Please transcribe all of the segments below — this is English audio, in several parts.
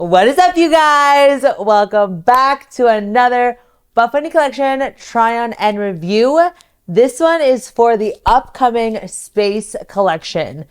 What is up, you guys? Welcome back to another Buffbunny collection try on and review. This one is for the upcoming space collection.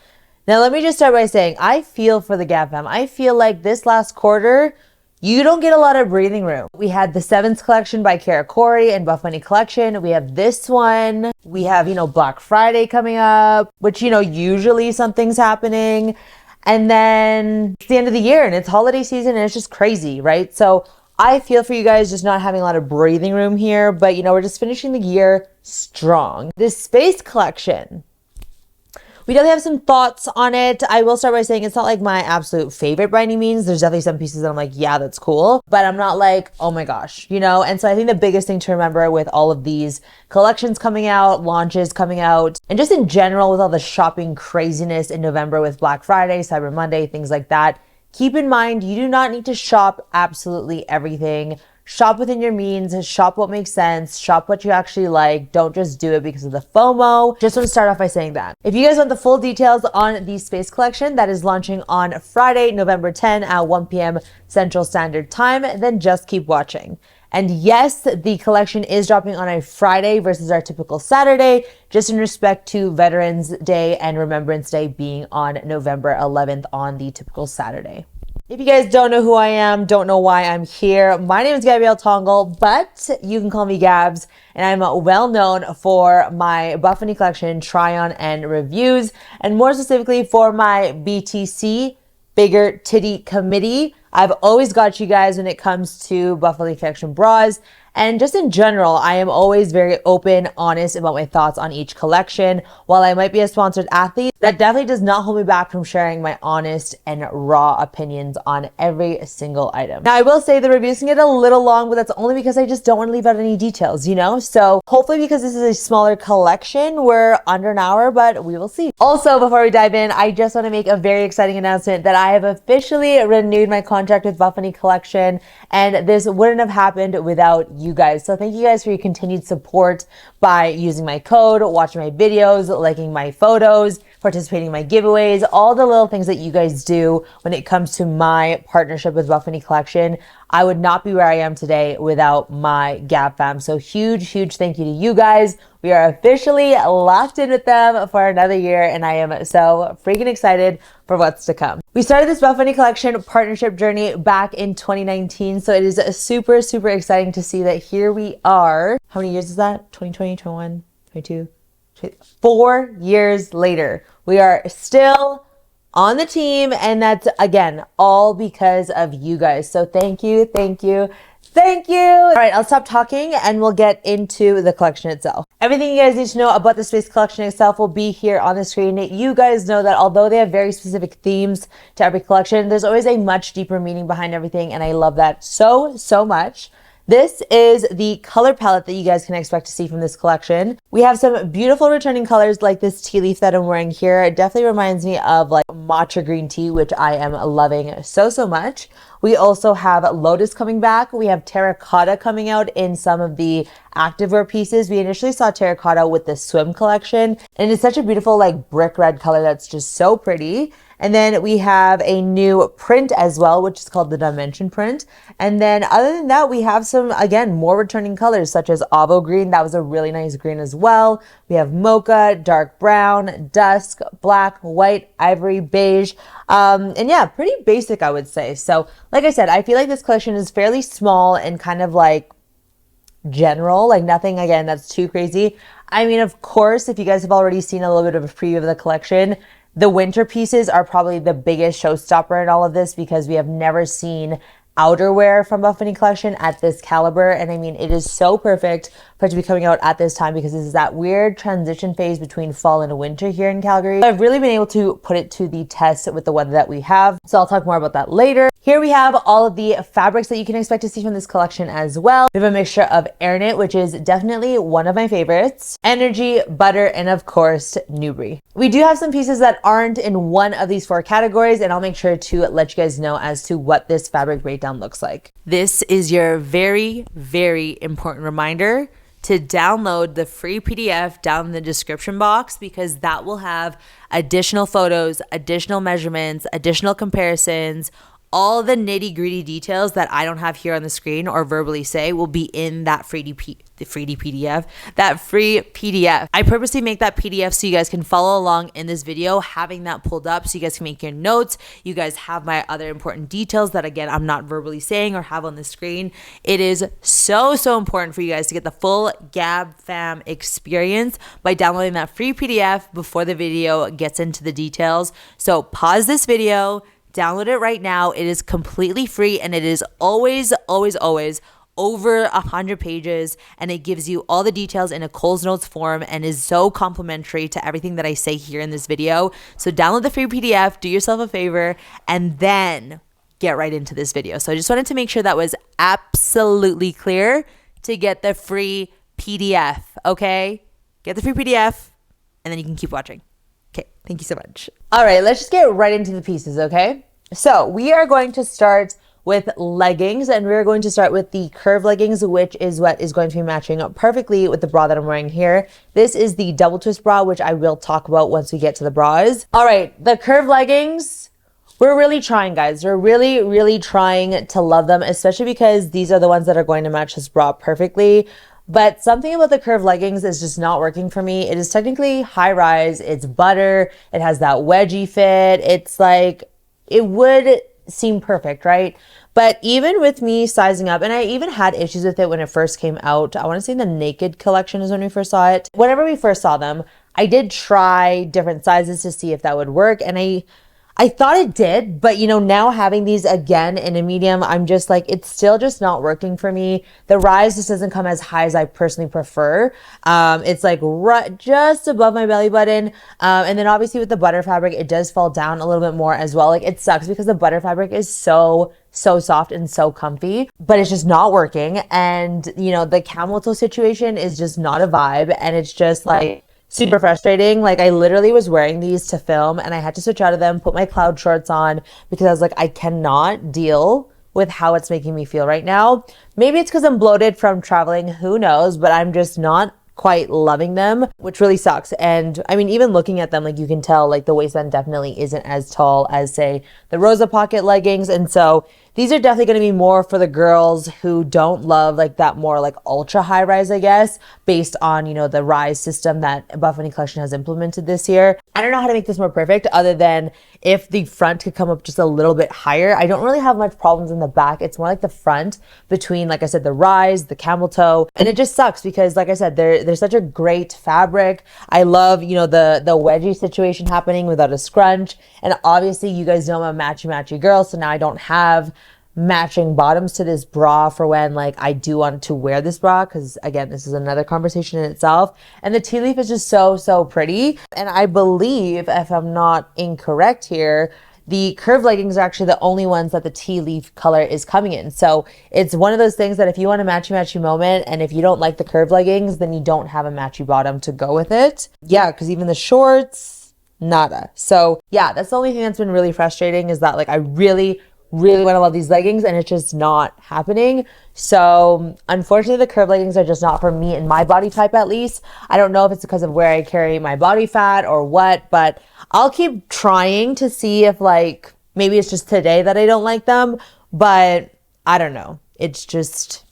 Now, let me just start by saying I feel for the GABFAM. I feel like this last quarter, you don't get a lot of breathing room. We had the 7th collection by Kara Corey and Buffbunny collection. We have this one. We have, Black Friday coming up, which, usually something's happening. And then it's the end of the year and it's holiday season and it's just crazy, right? So I feel for you guys just not having a lot of breathing room here, but we're just finishing the year strong. This space collection, we definitely have some thoughts on it. I will start by saying it's not like my absolute favorite by any means. There's definitely some pieces that I'm like, yeah, that's cool. But I'm not like, oh my gosh, And so I think the biggest thing to remember with all of these collections coming out, launches coming out, and just in general with all the shopping craziness in November with Black Friday, Cyber Monday, things like that, keep in mind, you do not need to shop absolutely everything. Shop within your means, shop what makes sense, shop what you actually like. Don't just do it because of the FOMO. Just want to start off by saying that. If you guys want the full details on the space collection that is launching on Friday, November 10 at 1 p.m. Central Standard Time, then just keep watching. And yes, the collection is dropping on a Friday versus our typical Saturday, just in respect to Veterans Day and Remembrance Day being on November 11th on the typical Saturday. If you guys don't know who I am, don't know why I'm here, my name is Gabrielle Tongle, but you can call me Gabs, and I'm well known for my Buffbunny collection try-on and reviews, and more specifically for my BTC, Bigger Titty Committee. I've always got you guys when it comes to Buffbunny collection bras. And just in general, I am always very open, honest about my thoughts on each collection. While I might be a sponsored athlete, that definitely does not hold me back from sharing my honest and raw opinions on every single item. Now, I will say the reviews can get a little long, but that's only because I just don't want to leave out any details, So hopefully, because this is a smaller collection, we're under an hour, but we will see. Also, before we dive in, I just want to make a very exciting announcement that I have officially renewed my contract with Buffbunny collection, and this wouldn't have happened without you guys. So thank you guys for your continued support by using my code, watching my videos, liking my photos, participating in my giveaways, all the little things that you guys do when it comes to my partnership with Buffbunny collection. I would not be where I am today without my GABFAM. So huge thank you to you guys. We are officially locked in with them for another year, and I am so freaking excited for what's to come. We started this Buffbunny collection partnership journey back in 2019, so it is super exciting to see that here we are. How many years is that? 2020, 21, 22, 4 years later. We are still on the team, and that's, again, all because of you guys. So thank you. All right, I'll stop talking and we'll get into the collection itself. Everything you guys need to know about the space collection itself will be here on the screen. You guys know that although they have very specific themes to every collection, there's always a much deeper meaning behind everything, and I love that so much. This is the color palette that you guys can expect to see from this collection. We have some beautiful returning colors like this tea leaf that I'm wearing here. It definitely reminds me of like matcha green tea, which I am loving so much. We also have Lotus coming back. We have terracotta coming out in some of the activewear pieces. We initially saw terracotta with the swim collection, and it's such a beautiful like brick red color that's just so pretty. And then we have a new print as well, which is called the Dimension print. And then other than that, we have some, again, more returning colors such as Avo green. That was a really nice green as well. We have mocha, dark brown, dusk, black, white, ivory, beige. And yeah, pretty basic, I would say. So like I said, I feel like this collection is fairly small and kind of like general, like nothing, again, that's too crazy. I mean, of course, if you guys have already seen a little bit of a preview of the collection, the winter pieces are probably the biggest showstopper in all of this because we have never seen outerwear from Buffbunny collection at this caliber. And I mean, it is so perfect for it to be coming out at this time because this is that weird transition phase between fall and winter here in Calgary. I've really been able to put it to the test with the weather that we have. So I'll talk more about that later. Here we have all of the fabrics that you can expect to see from this collection as well. We have a mixture of air knit, which is definitely one of my favorites, energy, butter, and of course, Newbury. We do have some pieces that aren't in one of these 4 categories, and I'll make sure to let you guys know as to what this fabric breakdown looks like. This is your very important reminder to download the free PDF down in the description box, because that will have additional photos, additional measurements, additional comparisons, all the nitty gritty details that I don't have here on the screen or verbally say will be in that free PDF. I purposely make that PDF so you guys can follow along in this video, having that pulled up so you guys can make your notes. You guys have my other important details that, again, I'm not verbally saying or have on the screen. It is so important for you guys to get the full GABFAM experience by downloading that free PDF before the video gets into the details. So pause this video, download it right now. It is completely free, and it is always over 100 pages, and it gives you all the details in a Cole's Notes form and is so complimentary to everything that I say here in this video. So download the free PDF, do yourself a favor, and then get right into this video. So I just wanted to make sure that was absolutely clear to get the free PDF, okay? Get the free PDF, and then you can keep watching. Okay, thank you so much. All right, let's just get right into the pieces, okay? So we are going to start with leggings, and we're going to start with the curve leggings, which is what is going to be matching up perfectly with the bra that I'm wearing here. This is the double twist bra, which I will talk about once we get to the bras. All right, the curve leggings, we're really trying, guys. We're really trying to love them, especially because these are the ones that are going to match this bra perfectly. But something about the curve leggings is just not working for me. It is technically high rise, it's butter, it has that wedgie fit. It's like, it would seem perfect, right? But even with me sizing up, and I even had issues with it when it first came out. I want to say the Naked collection is when we first saw it. Whenever we first saw them, I did try different sizes to see if that would work, and I thought it did, but you know, now having these again in a medium, I'm just like, it's still just not working for me. The rise just doesn't come as high as I personally prefer. It's like just above my belly button. And then obviously with the butter fabric, it does fall down a little bit more as well. Like, it sucks because the butter fabric is so soft and so comfy, but it's just not working. And you know, the camel toe situation is just not a vibe, and it's just like super frustrating. Like, I literally was wearing these to film, and I had to switch out of them, put my cloud shorts on, because I was like, I cannot deal with how it's making me feel right now. Maybe it's because I'm bloated from traveling, who knows, but I'm just not quite loving them, which really sucks. And I mean, even looking at them, like, you can tell like the waistband definitely isn't as tall as, say, the Rosa pocket leggings. And so these are definitely going to be more for the girls who don't love like that more like ultra high rise, I guess, based on, you know, the rise system that Buffbunny collection has implemented this year. I don't know how to make this more perfect other than if the front could come up just a little bit higher. I don't really have much problems in the back. It's more like the front between, like I said, the rise, the camel toe. And it just sucks because, like I said, they're such a great fabric. I love, you know, the wedgie situation happening without a scrunch. And obviously you guys know I'm a matchy girl, so now I don't have matching bottoms to this bra for when like I do want to wear this bra, because again, this is another conversation in itself. And the tea leaf is just so pretty. And I believe, if I'm not incorrect here, the curve leggings are actually the only ones that the tea leaf color is coming in. So it's one of those things that if you want a matchy moment, and if you don't like the curve leggings, then you don't have a matchy bottom to go with it. Yeah, because even the shorts, nada. So yeah, that's the only thing that's been really frustrating, is that like I really want to love these leggings, and it's just not happening. So unfortunately, the curve leggings are just not for me in my body type, at least. I don't know if it's because of where I carry my body fat or what, but I'll keep trying to see if like maybe it's just today that I don't like them. But I don't know. It's just,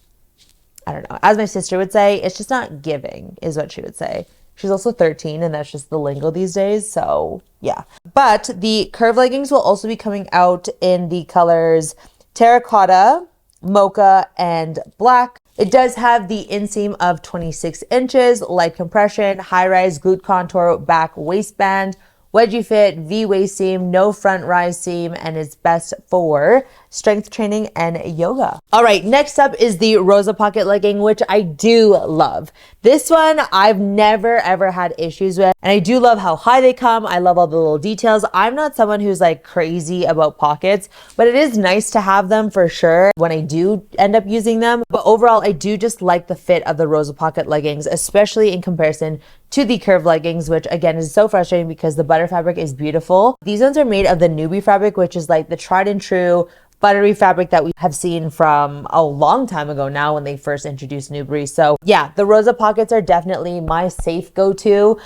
I don't know. As my sister would say, it's just not giving, is what she would say. She's also 13, and that's just the lingo these days. So yeah. But the curve leggings will also be coming out in the colors terracotta, mocha, and black. It does have the inseam of 26 inches, light compression, high rise glute contour, back waistband, wedgie fit, V waist seam, no front rise seam, and is best for strength training and yoga. All right, next up is the Rosa pocket legging, which I do love. This one I've never ever had issues with, and I do love how high they come. I love all the little details. I'm not someone who's like crazy about pockets, but it is nice to have them for sure when I do end up using them. But overall, I do just like the fit of the Rosa pocket leggings, especially in comparison to the curve leggings, which again is so frustrating because the butter fabric is beautiful. These ones are made of the newbie fabric, which is like the tried and true buttery fabric that we have seen from a long time ago now when they first introduced Newbury. So yeah, the ROSA pockets are definitely my safe go-to.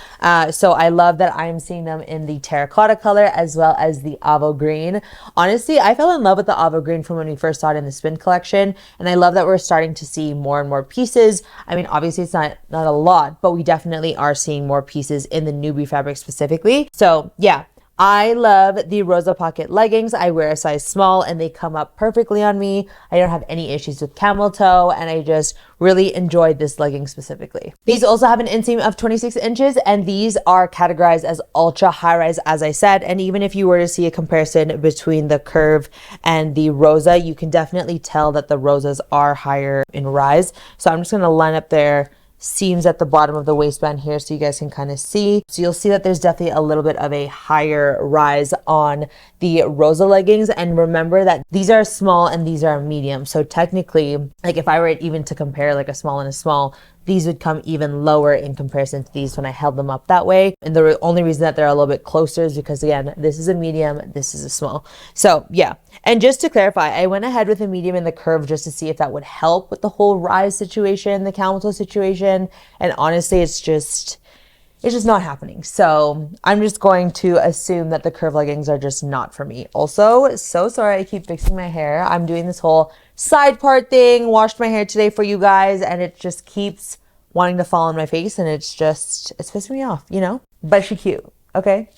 So I love that I'm seeing them in the terracotta color as well as the avo green. Honestly, I fell in love with the avo green from when we first saw it in the Spin collection, and I love that we're starting to see more and more pieces. I mean, obviously it's not a lot, but we definitely are seeing more pieces in the Newbury fabric specifically. So yeah, I love the ROSA pocket leggings. I wear a size small and they come up perfectly on me. I don't have any issues with camel toe, and I just really enjoyed this legging specifically. These also have an inseam of 26 inches, and these are categorized as ultra high rise, as I said. And even if you were to see a comparison between the curve and the ROSA, you can definitely tell that the ROSAs are higher in rise. So I'm just going to line up their seams at the bottom of the waistband here so you guys can kind of see. So you'll see that there's definitely a little bit of a higher rise on the ROSA leggings. And remember that these are small and these are medium. So technically, like if I were even to compare like a small and a small, these would come even lower in comparison to these when I held them up that way. And the only reason that they're a little bit closer is because, again, this is a medium, this is a small. So yeah. And just to clarify, I went ahead with a medium in the curve just to see if that would help with the whole rise situation, the camel toe situation. And honestly, it's just not happening. So I'm just going to assume that the curve leggings are just not for me. Also, so sorry, I keep fixing my hair. I'm doing this whole side part thing, washed my hair today for you guys, and it just keeps wanting to fall on my face, and it's pissing me off, you know? But she's cute, okay?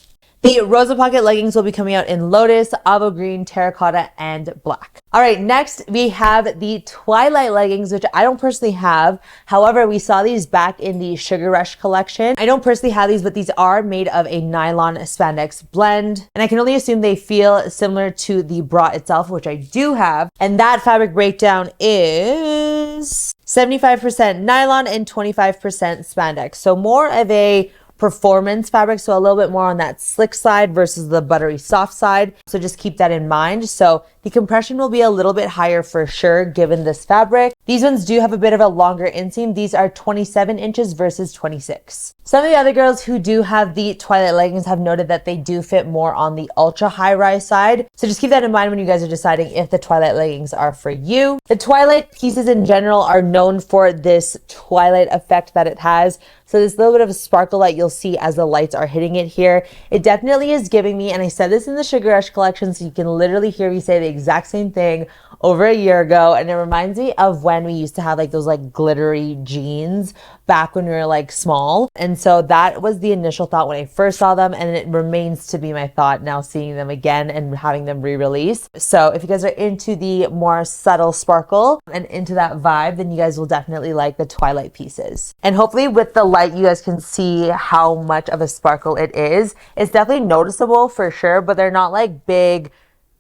The ROSA pocket leggings will be coming out in lotus, avo green, terracotta, and black. All right, next we have the Twilight leggings, which I don't personally have. However, we saw these back in the Sugar Rush collection. I don't personally have these, but these are made of a nylon spandex blend. And I can only assume they feel similar to the bra itself, which I do have. And that fabric breakdown is 75% nylon and 25% spandex. So more of a performance fabric, so a little bit more on that slick side versus the buttery soft side. So just keep that in mind. So the compression will be a little bit higher for sure given this fabric. These ones do have a bit of a longer inseam. These are 27 inches versus 26. Some of the other girls who do have the Twilight leggings have noted that they do fit more on the ultra high rise side. So just keep that in mind when you guys are deciding if the Twilight leggings are for you. The Twilight pieces in general are known for this Twilight effect that it has. So this little bit of a sparkle that you'll see as the lights are hitting it here. It definitely is giving me, and I said this in the Sugar Rush collection, so you can literally hear me say the exact same thing over a year ago. And it reminds me of when we used to have like those like glittery jeans back when we were like small. And so that was the initial thought when I first saw them, and it remains to be my thought now seeing them again and having them re-release. So if you guys are into the more subtle sparkle and into that vibe, then you guys will definitely like the Twilight pieces. And hopefully with the light, you guys can see how much of a sparkle it is. It's definitely noticeable for sure, but they're not like big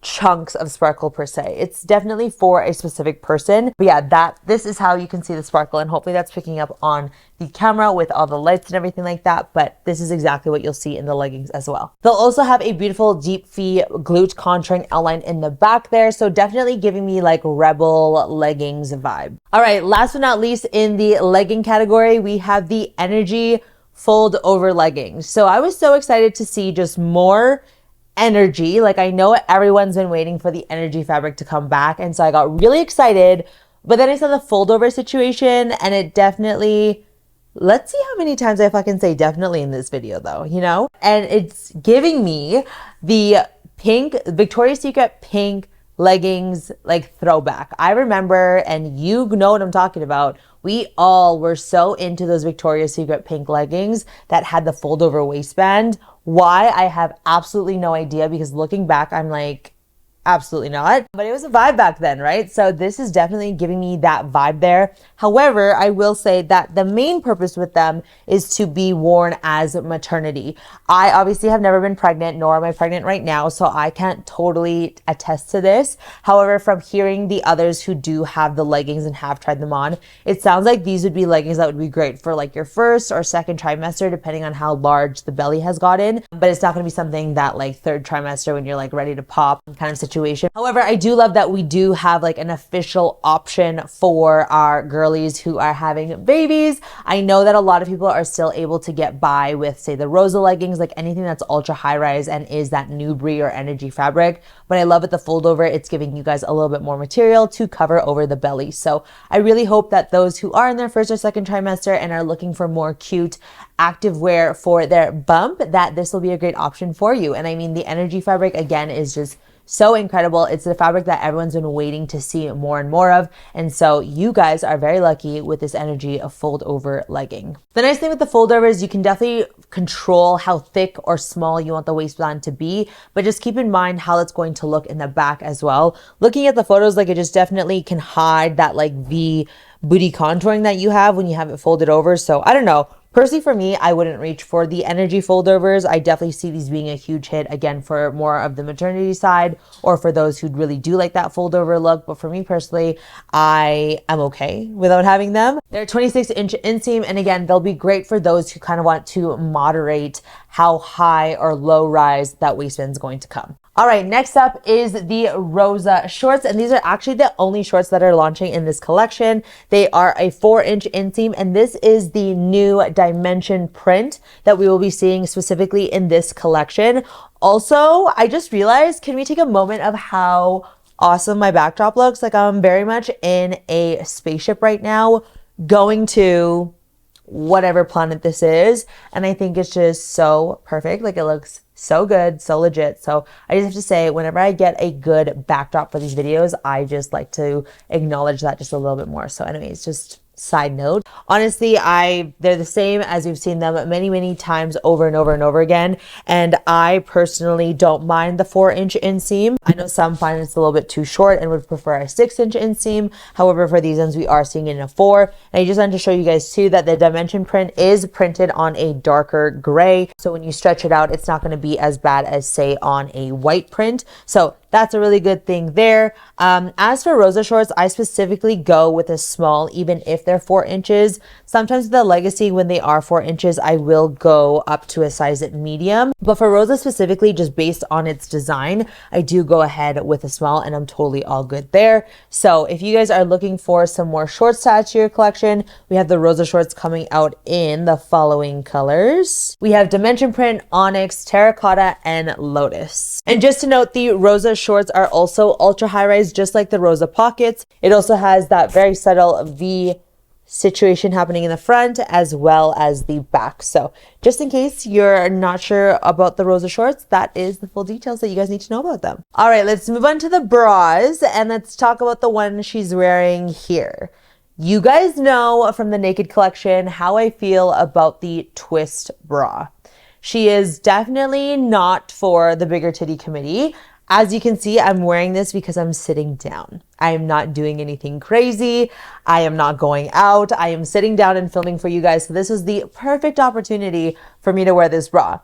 chunks of sparkle per se. It's definitely for a specific person. But yeah, this is how you can see the sparkle, and hopefully that's picking up on the camera with all the lights and everything like that. But this is exactly what you'll see in the leggings as well. They'll also have a beautiful deep V glute contouring outline in the back there. So definitely giving me like Rebel leggings vibe. All right, last but not least in the legging category, we have the Energy fold over leggings. So I was so excited to see just more energy. Like I know everyone's been waiting for the Energy fabric to come back, and so I got really excited, but then I saw the fold over situation, and it definitely, let's see how many times I fucking say definitely in this video though, you know? And it's giving me the pink Victoria's Secret pink leggings like throwback. I remember, and you know what I'm talking about, we all were so into those Victoria's Secret pink leggings that had the fold over waistband. Why? I have absolutely no idea, because looking back, I'm like, absolutely not. But it was a vibe back then, right? So this is definitely giving me that vibe there. However, I will say that the main purpose with them is to be worn as maternity. I obviously have never been pregnant, nor am I pregnant right now, so I can't totally attest to this. However, from hearing the others who do have the leggings and have tried them on, it sounds like these would be leggings that would be great for like your first or second trimester, depending on how large the belly has gotten. But it's not going to be something that like third trimester when you're like ready to pop kind of situation situation. However, I do love that we do have like an official option for our girlies who are having babies. I know that a lot of people are still able to get by with, say, the ROSA leggings, like anything that's ultra high rise and is that Nubri or energy fabric. But I love at the fold over, it's giving you guys a little bit more material to cover over the belly. So I really hope that those who are in their first or second trimester and are looking for more cute active wear for their bump, that this will be a great option for you. And I mean, the energy fabric again is just so incredible. It's the fabric that everyone's been waiting to see more and more of. And so you guys are very lucky with this energy of fold over legging. The nice thing with the fold over is you can definitely control how thick or small you want the waistband to be, but just keep in mind how it's going to look in the back as well. Looking at the photos, like it just definitely can hide that like V booty contouring that you have when you have it folded over. So I don't know. Personally, for me, I wouldn't reach for the energy foldovers. I definitely see these being a huge hit, again, for more of the maternity side or for those who really do like that foldover look. But for me personally, I am okay without having them. They're 26-inch inseam, and again, they'll be great for those who kind of want to moderate how high or low rise that waistband is going to come. All right, next up is the ROSA shorts, and these are actually the only shorts that are launching in this collection. They are a 4-inch inseam, and this is the new dimension print that we will be seeing specifically in this collection. Also, I just realized, can we take a moment of how awesome my backdrop looks? Like I'm very much in a spaceship right now, going to whatever planet this is, and I think it's just so perfect. Like it looks so good, so legit. So I just have to say, whenever I get a good backdrop for these videos, I just like to acknowledge that just a little bit more. So anyways, just side note, honestly, they're the same as we've seen them many times over and over and over again, and I personally don't mind the 4-inch inseam. I know some find it's a little bit too short and would prefer a 6-inch inseam. However, for these ones we are seeing it in a 4, and I just wanted to show you guys too that the dimension print is printed on a darker gray, so when you stretch it out, it's not going to be as bad as, say, on a white print. So that's a really good thing there. As for ROSA shorts, I specifically go with a small, even if they're 4 inches. Sometimes with the Legacy, when they are 4 inches, I will go up to a size medium. But for ROSA specifically, just based on its design, I do go ahead with a small, and I'm totally all good there. So if you guys are looking for some more shorts to add to your collection, we have the ROSA shorts coming out in the following colors. We have Dimension Print, Onyx, Terracotta, and Lotus. And just to note, the ROSA shorts are also ultra high rise, just like the ROSA pockets. It also has that very subtle V situation happening in the front as well as the back. So just in case you're not sure about the ROSA shorts, that is the full details that you guys need to know about them. All right, let's move on to the bras, and let's talk about the one she's wearing here. You guys know from the Naked collection how I feel about the twist bra. She is definitely not for the bigger titty committee. As you can see, I'm wearing this because I'm sitting down. I am not doing anything crazy. I am not going out. I am sitting down and filming for you guys. So this is the perfect opportunity for me to wear this bra.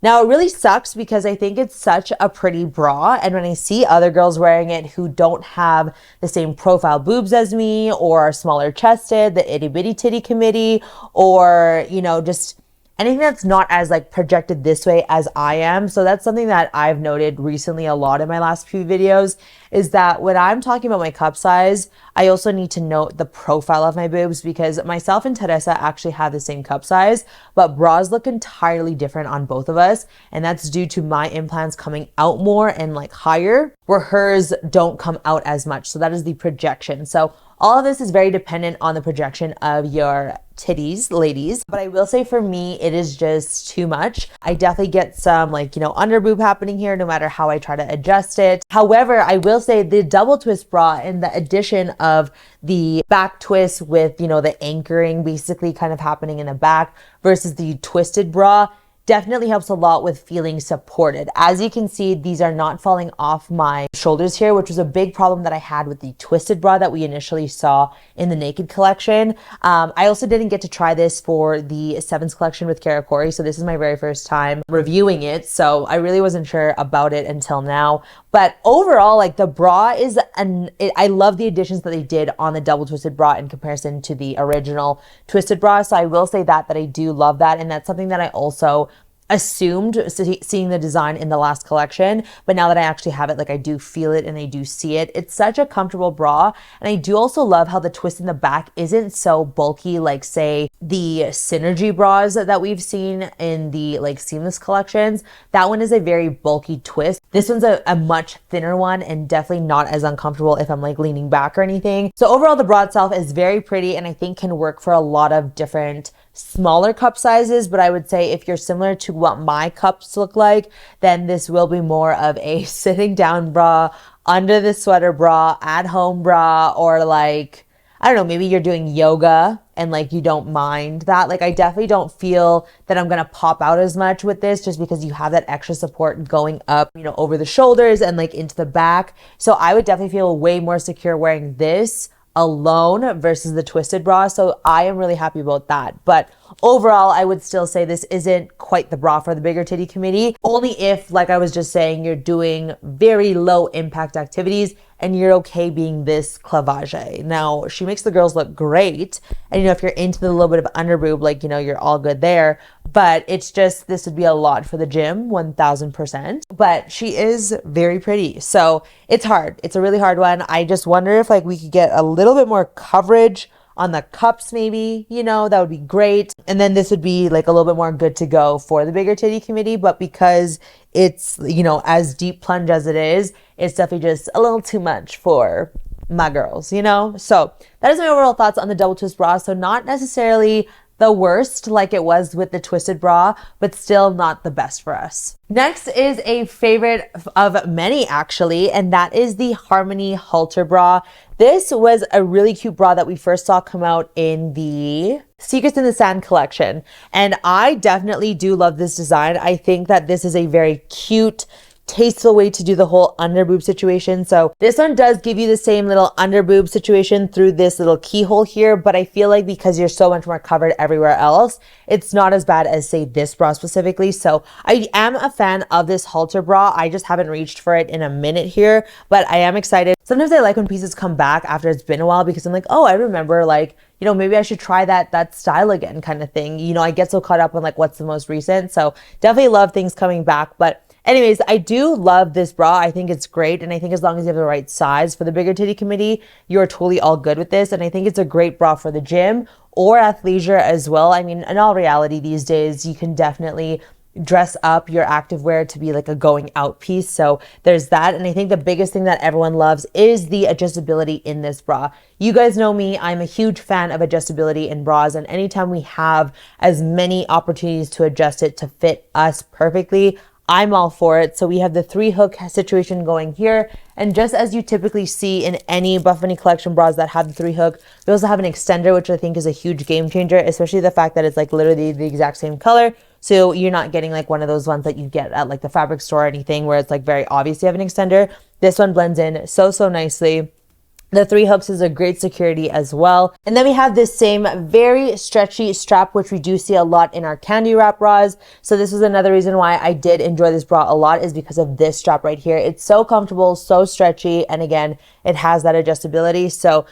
Now, it really sucks because I think it's such a pretty bra. And when I see other girls wearing it who don't have the same profile boobs as me, or are smaller chested, the itty bitty titty committee, or, you know, just anything that's not as like projected this way as I am. So that's something that I've noted recently a lot in my last few videos, is that when I'm talking about my cup size, I also need to note the profile of my boobs, because myself and Teresa actually have the same cup size, but bras look entirely different on both of us. And that's due to my implants coming out more and like higher, where hers don't come out as much. So that is the projection. So all of this is very dependent on the projection of your titties, ladies. But I will say for me, it is just too much. I definitely get some like, you know, under boob happening here no matter how I try to adjust it. However, I will say the double twist bra and the addition of the back twist with, you know, the anchoring basically kind of happening in the back versus the twisted bra definitely helps a lot with feeling supported. As you can see, these are not falling off my shoulders here, which was a big problem that I had with the twisted bra that we initially saw in the Naked collection. I also didn't get to try this for the Sevens collection with Karakori, so this is my very first time reviewing it, so I really wasn't sure about it until now. But overall, like the bra is, I love the additions that they did on the double twisted bra in comparison to the original twisted bra. So I will say that I do love that. And that's something that I also assumed seeing the design in the last collection, but now that I actually have it, like I do feel it and I do see it. It's such a comfortable bra, and I do also love how the twist in the back isn't so bulky like say the Synergy bras that we've seen in the like seamless collections. That one is a very bulky twist. This one's a much thinner one and definitely not as uncomfortable if I'm like leaning back or anything. So overall, the bra itself is very pretty and I think can work for a lot of different smaller cup sizes, but I would say if you're similar to what my cups look like, then this will be more of a sitting down bra, under the sweater bra, at home bra, or like, I don't know, maybe you're doing yoga and like you don't mind that. Like I definitely don't feel that I'm gonna pop out as much with this just because you have that extra support going up, you know, over the shoulders and like into the back. So I would definitely feel way more secure wearing this alone versus the twisted bra. So I am really happy about that. But overall, I would still say this isn't quite the bra for the bigger titty committee. Only if, like I was just saying, you're doing very low impact activities and you're okay being this clavage. Now, she makes the girls look great. And, you know, if you're into the little bit of under boob, like, you know, you're all good there. But it's just, this would be a lot for the gym, 1000%. But she is very pretty. So it's hard. It's a really hard one. I just wonder if like we could get a little bit more coverage on the cups maybe, you know, that would be great. And then this would be like a little bit more good to go for the bigger titty committee. But because it's, you know, as deep plunge as it is, it's definitely just a little too much for my girls, you know? So that is my overall thoughts on the double twist bra. So not necessarily the worst like it was with the twisted bra, but still not the best for us. Next is a favorite of many actually, and that is the Harmony Halter bra. This was a really cute bra that we first saw come out in the Secrets in the Sand collection. And I definitely do love this design. I think that this is a very cute, tasteful way to do the whole under boob situation. So this one does give you the same little under boob situation through this little keyhole here, but I feel like because you're so much more covered everywhere else, it's not as bad as say this bra specifically. So I am a fan of this halter bra. I just haven't reached for it in a minute here, but I am excited. Sometimes I like when pieces come back after it's been a while because I'm like, oh, I remember like, you know, maybe I should try that style again kind of thing. You know, I get so caught up on like what's the most recent. So definitely love things coming back. But anyways, I do love this bra. I think it's great. And I think as long as you have the right size for the bigger titty committee, you're totally all good with this. And I think it's a great bra for the gym or athleisure as well. I mean, in all reality these days, you can definitely dress up your activewear to be like a going out piece. So there's that. And I think the biggest thing that everyone loves is the adjustability in this bra. You guys know me, I'm a huge fan of adjustability in bras, and anytime we have as many opportunities to adjust it to fit us perfectly, I'm all for it. So we have the 3-hook situation going here. And just as you typically see in any Buffbunny collection bras that have the 3-hook, we also have an extender, which I think is a huge game changer, especially the fact that it's like literally the exact same color. So you're not getting like one of those ones that you get at like the fabric store or anything where it's like very obvious you have an extender. This one blends in so nicely. The 3 hooks is a great security as well. And then we have this same very stretchy strap, which we do see a lot in our candy wrap bras. So this is another reason why I did enjoy this bra a lot, is because of this strap right here. It's so comfortable, so stretchy. And again, it has that adjustability. So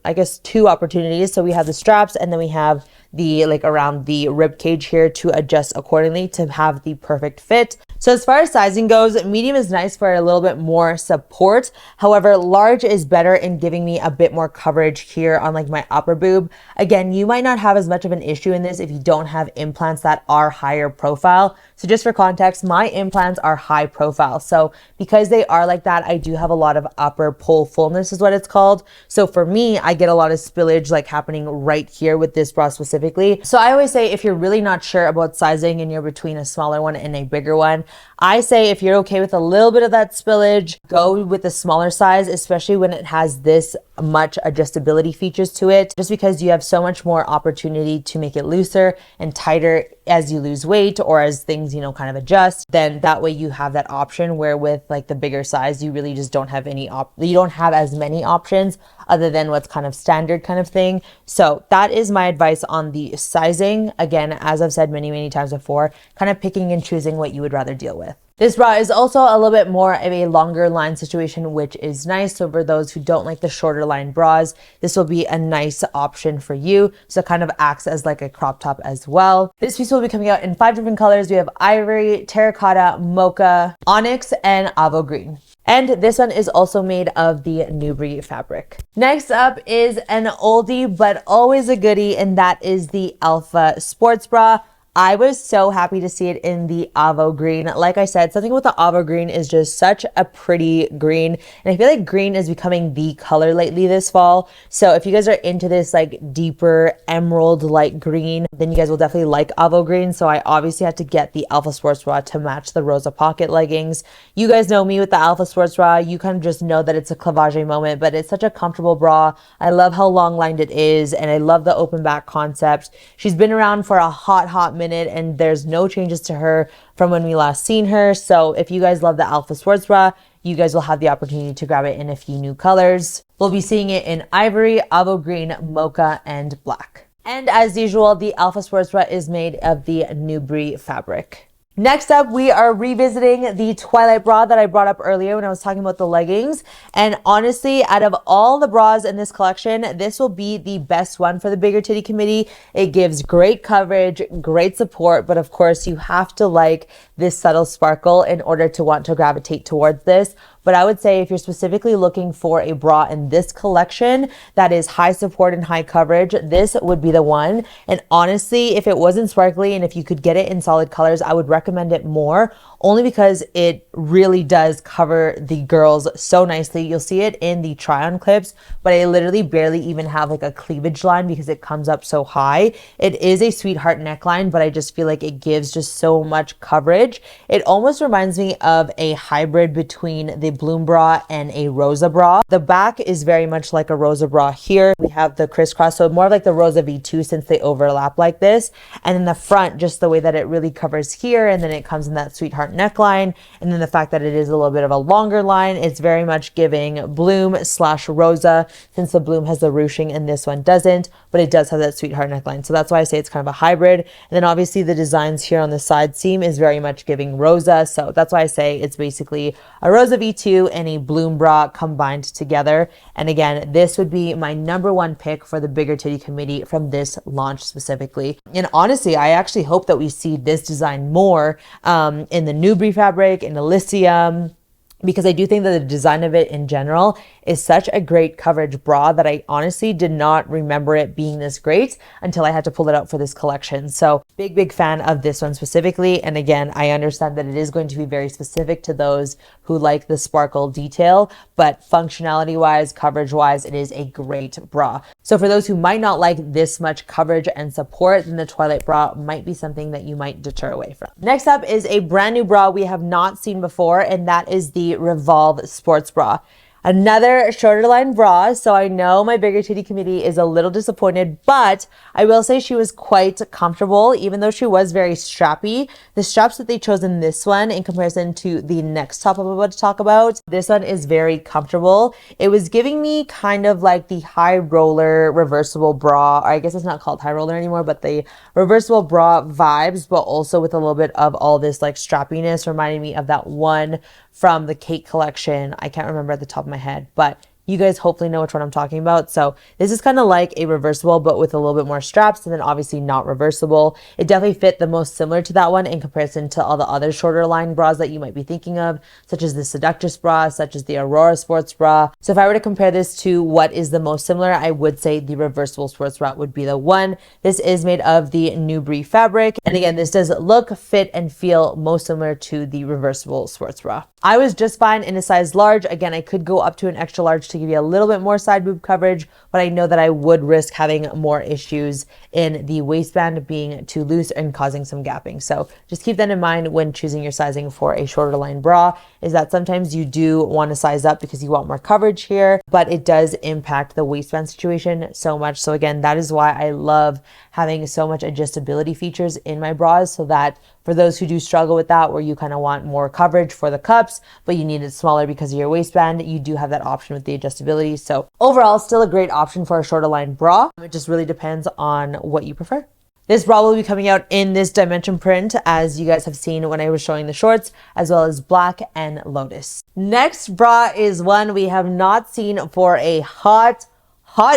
I guess 2 opportunities. So we have the straps and then we have the like around the rib cage here to adjust accordingly to have the perfect fit. So as far as sizing goes, medium is nice for a little bit more support. However, large is better in giving me a bit more coverage here on like my upper boob. Again, you might not have as much of an issue in this if you don't have implants that are higher profile. So just for context, my implants are high profile. So because they are like that, I do have a lot of upper pole fullness is what it's called. So for me, I get a lot of spillage like happening right here with this bra specifically. So I always say if you're really not sure about sizing and you're between a smaller one and a bigger one, I say if you're okay with a little bit of that spillage, go with the smaller size, especially when it has this much adjustability features to it, just because you have so much more opportunity to make it looser and tighter as you lose weight or as things, you know, kind of adjust. Then that way you have that option, where with like the bigger size, you really just don't have any you don't have as many options other than what's kind of standard kind of thing. So that is my advice on the sizing. Again, as I've said many times before, kind of picking and choosing what you would rather deal with. This bra is also a little bit more of a longer line situation, which is nice. So for those who don't like the shorter line bras, this will be a nice option for you. So it kind of acts as like a crop top as well. This piece will be coming out in 5 different colors. We have ivory, terracotta, mocha, onyx, and avo green. And this one is also made of the Nubri fabric. Next up is an oldie, but always a goodie, and that is the Alpha Sports Bra. I was so happy to see it in the avo green. Like I said, something with the avo green is just such a pretty green. And I feel like green is becoming the color lately this fall. So if you guys are into this like deeper emerald light green, then you guys will definitely like avo green. So I obviously had to get the Alpha Sports Bra to match the Rosa pocket leggings. You guys know me with the Alpha Sports Bra. You kind of just know that it's a clavage moment, but it's such a comfortable bra. I love how long lined it is, and I love the open back concept. She's been around for a hot minute, and there's no changes to her from when we last seen her. So if you guys love the Alpha Sports Bra, you guys will have the opportunity to grab it in a few new colors. We'll be seeing it in ivory, avo green, mocha, and black. And as usual, the Alpha Sports Bra is made of the Nubri fabric. Next up, we are revisiting the Twilight bra that I brought up earlier when I was talking about the leggings. And honestly, out of all the bras in this collection, this will be the best one for the bigger titty committee. It gives great coverage, great support, but of course you have to like this subtle sparkle in order to want to gravitate towards this. But I would say if you're specifically looking for a bra in this collection that is high support and high coverage, this would be the one. And honestly, if it wasn't sparkly and if you could get it in solid colors, I would recommend it more, only because it really does cover the girls so nicely. You'll see it in the try-on clips, but I literally barely even have like a cleavage line because it comes up so high. It is a sweetheart neckline, but I just feel like it gives just so much coverage. It almost reminds me of a hybrid between the Bloom bra and a Rosa bra. The back is very much like a Rosa bra here. We have the crisscross, so more like the Rosa V2 since they overlap like this. And then the front, just the way that it really covers here, and then it comes in that sweetheart neckline. And then the fact that it is a little bit of a longer line, it's very much giving Bloom/Rosa, since the Bloom has the ruching and this one doesn't, but it does have that sweetheart neckline. So that's why I say it's kind of a hybrid. And then obviously the designs here on the side seam is very much giving Rosa. So that's why I say it's basically a Rosa V2 and a Bloom bra combined together. And again, this would be my #1 pick for the bigger titty committee from this launch specifically. And honestly, I actually hope that we see this design more in the Nubri fabric, in Elysium, because I do think that the design of it in general is such a great coverage bra that I honestly did not remember it being this great until I had to pull it out for this collection. So big fan of this one specifically. And again, I understand that it is going to be very specific to those who like the sparkle detail, but functionality wise, coverage wise, it is a great bra. So for those who might not like this much coverage and support, then the Twilight bra might be something that you might deter away from. Next up is a brand new bra we have not seen before, and that is the REVOLVE sports bra. Another shorter line bra, so I know my bigger titty committee is a little disappointed, but I will say she was quite comfortable, even though she was very strappy. The straps that they chose in this one, in comparison to the next top I'm about to talk about, this one is very comfortable. It was giving me kind of like the high roller reversible bra, or I guess it's not called high roller anymore, but the reversible bra vibes, but also with a little bit of all this like strappiness, reminding me of that one from the Kate collection. I can't remember at the top of my head, but you guys hopefully know which one I'm talking about. So this is kind of like a reversible, but with a little bit more straps, and then obviously not reversible. It definitely fit the most similar to that one in comparison to all the other shorter line bras that you might be thinking of, such as the Seductress bra, such as the Aurora sports bra. So if I were to compare this to what is the most similar, I would say the reversible sports bra would be the one. This is made of the Nubri fabric. And again, this does look, fit, and feel most similar to the reversible sports bra. I was just fine in a size large. Again, I could go up to an extra large to give you a little bit more side boob coverage, but I know that I would risk having more issues in the waistband being too loose and causing some gapping. So just keep that in mind when choosing your sizing for a shorter line bra, is that sometimes you do want to size up because you want more coverage here, but it does impact the waistband situation so much. So again, that is why I love having so much adjustability features in my bras, so that for those who do struggle with that, where you kind of want more coverage for the cups, but you need it smaller because of your waistband, you do have that option with the adjustability. So overall, still a great option for a shorter line bra. It just really depends on what you prefer. This bra will be coming out in this dimension print, as you guys have seen when I was showing the shorts, as well as black and lotus. Next bra is one we have not seen for a hot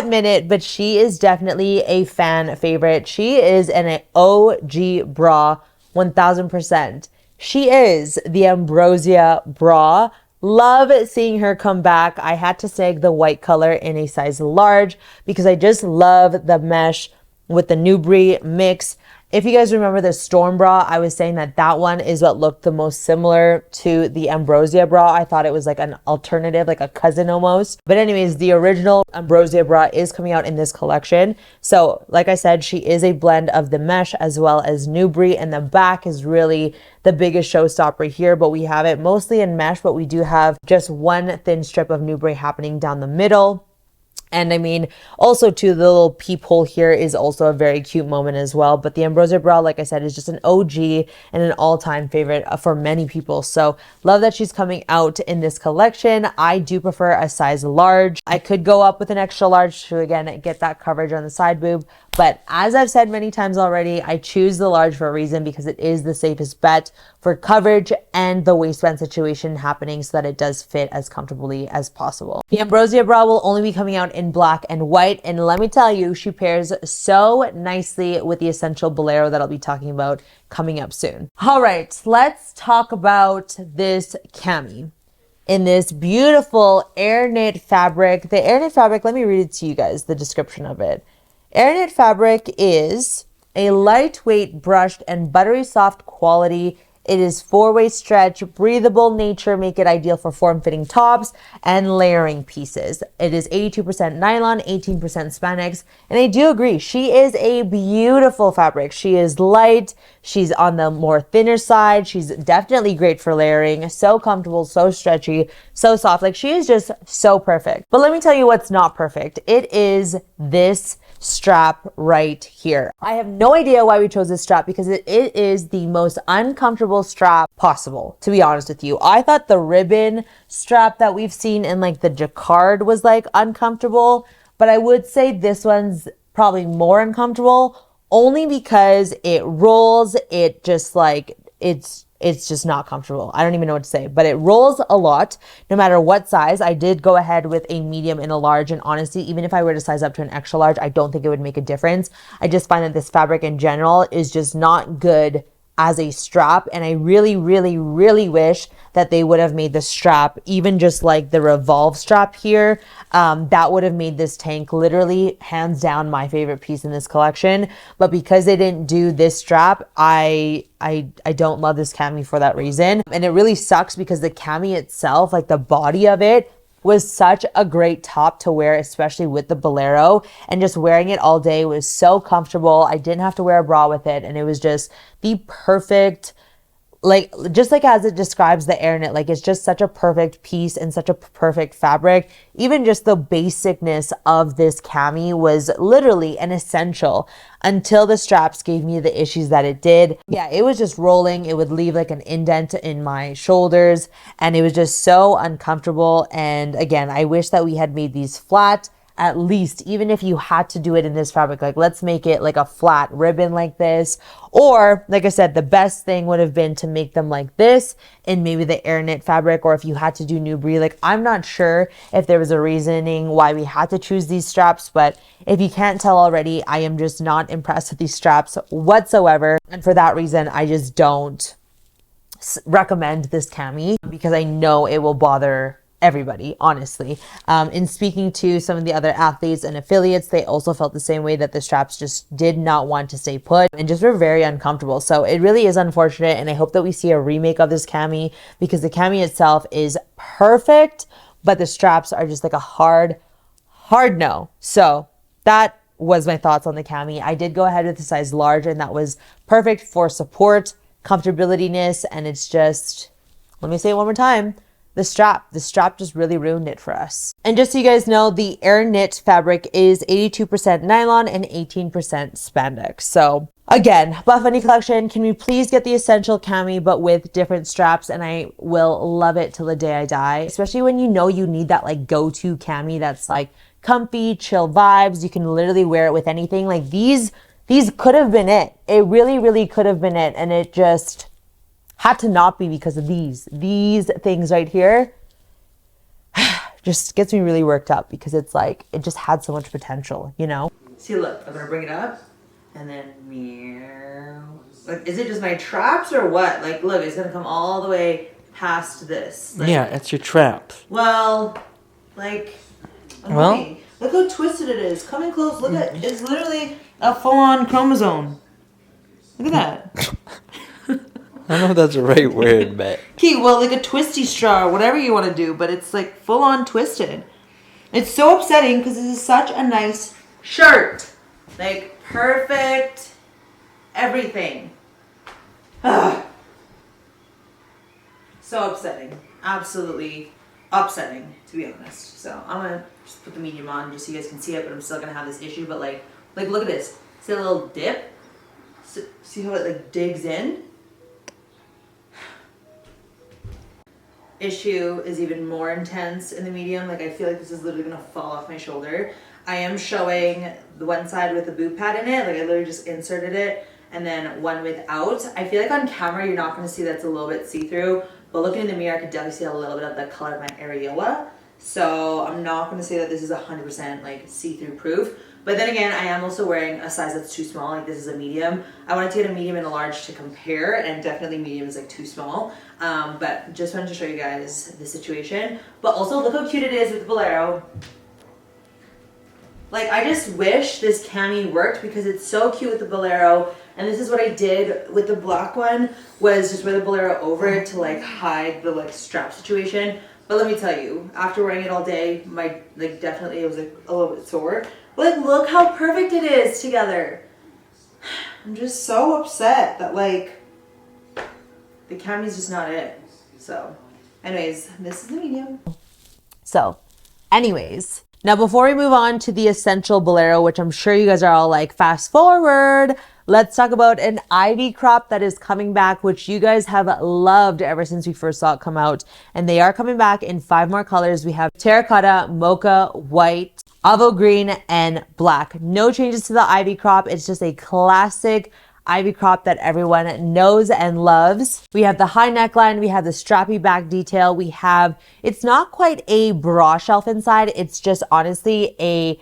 minute, but she is definitely a fan favorite. She is an OG bra, 1000%. She is the Ambrosia bra. Love seeing her come back. I had to snag the white color in a size large because I just love the mesh with the Nubri mix. If you guys remember the Storm bra, I was saying that that one is what looked the most similar to the Ambrosia bra. I thought it was like an alternative, like a cousin almost. But anyways, the original Ambrosia bra is coming out in this collection. So like I said, she is a blend of the mesh as well as Nubri, and the back is really the biggest showstopper here, but we have it mostly in mesh, but we do have just one thin strip of Nubri happening down the middle. And I mean, also too, the little peephole here is also a very cute moment as well. But the Ambrosia bra, like I said, is just an OG and an all-time favorite for many people. So love that she's coming out in this collection. I do prefer a size large. I could go up with an extra large to, again, get that coverage on the side boob. But as I've said many times already, I choose the large for a reason, because it is the safest bet for coverage and the waistband situation happening, so that it does fit as comfortably as possible. The Ambrosia bra will only be coming out in black and white, and let me tell you, she pairs so nicely with the Essential Bolero that I'll be talking about coming up soon. All right, let's talk about this cami in this beautiful air knit fabric. The air knit fabric, let me read it to you guys, the description of it. Air knit fabric is a lightweight, brushed, and buttery soft quality. It is 4-way stretch, breathable nature, make it ideal for form-fitting tops and layering pieces. It is 82% nylon, 18% spandex, and I do agree, she is a beautiful fabric. She is light, she's on the more thinner side, she's definitely great for layering, so comfortable, so stretchy, so soft. Like, she is just so perfect. But let me tell you what's not perfect. It is this strap right here. I have no idea why we chose this strap, because it is the most uncomfortable strap possible, to be honest with you. I thought the ribbon strap that we've seen in like the jacquard was like uncomfortable, but I would say this one's probably more uncomfortable, only because it rolls. It just like, it's just not comfortable. I don't even know what to say, but it rolls a lot no matter what size. I did go ahead with a medium and a large, and honestly, even if I were to size up to an extra large, I don't think it would make a difference. I just find that this fabric in general is just not good as a strap, and I really, really, really wish that they would have made the strap even just like the Revolve strap here. That would have made this tank literally hands down my favorite piece in this collection. But because they didn't do this strap, I don't love this cami for that reason. And it really sucks, because the cami itself, like the body of it, was such a great top to wear, especially with the Bolero, and just wearing it all day was so comfortable. I didn't have to wear a bra with it, and it was just the perfect, like, just like as it describes the air knit, like it's just such a perfect piece and such a perfect fabric. Even just the basicness of this cami was literally an essential until the straps gave me the issues that it did. Yeah, it was just rolling. It would leave like an indent in my shoulders, and it was just so uncomfortable. And again, I wish that we had made these flat. At least, even if you had to do it in this fabric, like let's make it like a flat ribbon like this. Or like I said, the best thing would have been to make them like this in maybe the air knit fabric, or if you had to do Nubri. Like, I'm not sure if there was a reasoning why we had to choose these straps, but if you can't tell already, I am just not impressed with these straps whatsoever. And for that reason, I just don't recommend this cami, because I know it will bother everybody, honestly. In speaking to some of the other athletes and affiliates, they also felt the same way, that the straps just did not want to stay put and just were very uncomfortable. So it really is unfortunate, and I hope that we see a remake of this cami, because the cami itself is perfect, but the straps are just like a hard no. So that was my thoughts on the cami. I did go ahead with the size large, and that was perfect for support, comfortability-ness, and it's just, let me say it one more time, the strap just really ruined it for us. And just so you guys know, the air knit fabric is 82% nylon and 18% spandex. So again, Buffbunny collection, can we please get the essential cami but with different straps, and I will love it till the day I die. Especially when you know you need that like go-to cami that's like comfy, chill vibes. You can literally wear it with anything. Like these These could have been it. It really, really could have been it. And it just had to not be because of these things right here. Just gets me really worked up because it's like, it just had so much potential, you know? See, look, I'm gonna bring it up and then meow. Like, is it just my traps or what? Like, look, it's gonna come all the way past this. Like, yeah, it's your traps. well, like, annoying. Look how twisted it is. Come in close. Look at, it's literally a full-on chromosome. Look at that. I don't know if that's the right word, but... Okay, well, like a twisty straw or whatever you want to do, but it's like full-on twisted. It's so upsetting because this is such a nice shirt. Like, perfect everything. Ugh. So upsetting. Absolutely upsetting, to be honest. So I'm going to just put the medium on just so you guys can see it, but I'm still going to have this issue. But like look at this. See a little dip? See how it like digs in? Issue is even more intense in the medium. Like, I feel like this is literally gonna fall off my shoulder. I am showing the one side with the boot pad in it. Like, I literally just inserted it, and then one without. I feel like on camera you're not gonna see that's a little bit see-through, but looking in the mirror I could definitely see a little bit of the color of my areola. So I'm not gonna say that this is 100% like see-through proof. But then again, I am also wearing a size that's too small. Like, this is a medium. I wanted to get a medium and a large to compare, and definitely medium is like too small. But just wanted to show you guys the situation. But also, look how cute it is with the Bolero. Like, I just wish this cami worked because it's so cute with the Bolero. And this is what I did with the black one, was just wear the Bolero over it to like hide the like strap situation. But let me tell you, after wearing it all day, my like definitely it was like a little bit sore. But like, look how perfect it is together. I'm just so upset that like the cami's just not it. So anyways, this is the medium. So anyways, now before we move on to the essential Bolero, which I'm sure you guys are all like, fast forward, let's talk about an ivy crop that is coming back, which you guys have loved ever since we first saw it come out. And they are coming back in 5 more colors. We have terracotta, mocha, white, avo green, and black. No changes to the ivy crop. It's just a classic ivy crop that everyone knows and loves. We have the high neckline. We have the strappy back detail. We have, it's not quite a bra shelf inside. It's just honestly a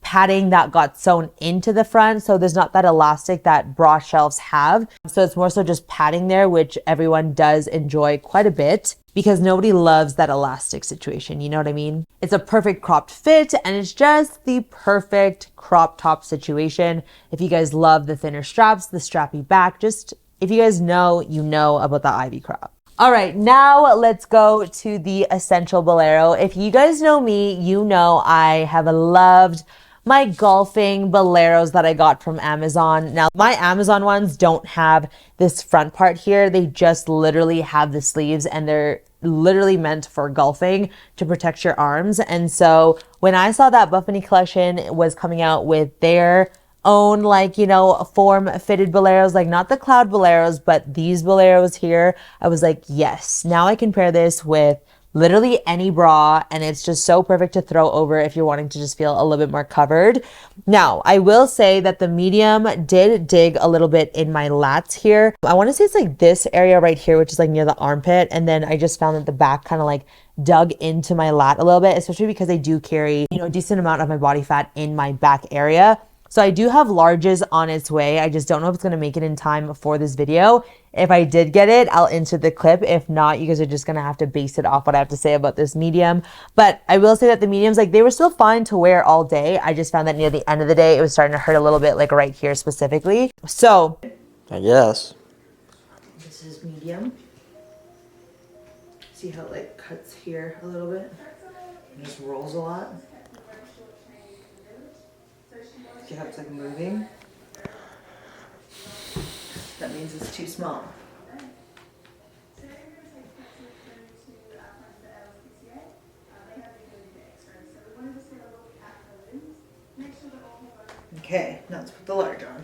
padding that got sewn into the front. So there's not that elastic that bra shelves have. So it's more so just padding there, which everyone does enjoy quite a bit because nobody loves that elastic situation. You know what I mean? It's a perfect cropped fit and it's just the perfect crop top situation. If you guys love the thinner straps, the strappy back, just if you guys know, you know about the ivy crop. All right, now let's go to the essential Bolero. If you guys know me, you know I have loved my golfing Boleros that I got from Amazon. Now, my Amazon ones don't have this front part here. They just literally have the sleeves and they're literally meant for golfing to protect your arms. And so when I saw that Buffbunny collection was coming out with their own, like, you know, form fitted Boleros, like not the cloud Boleros, but these Boleros here, I was like, yes, now I can pair this with literally any bra, and it's just so perfect to throw over if you're wanting to just feel a little bit more covered. Now, I will say that the medium did dig a little bit in my lats here. I want to say it's like this area right here, which is like near the armpit, and then I just found that the back kind of like dug into my lat a little bit, especially because I do carry, you know, a decent amount of my body fat in my back area. So I do have larges on its way. I just don't know if it's going to make it in time for this video. If I did get it, I'll insert the clip. If not, you guys are just going to have to base it off what I have to say about this medium. But I will say that the mediums, like, they were still fine to wear all day. I just found that near the end of the day, it was starting to hurt a little bit, like right here specifically. So I guess. This is medium. See how it like cuts here a little bit? It just rolls a lot. See how it's like moving? That means it's too small. Okay, now let's put the large on.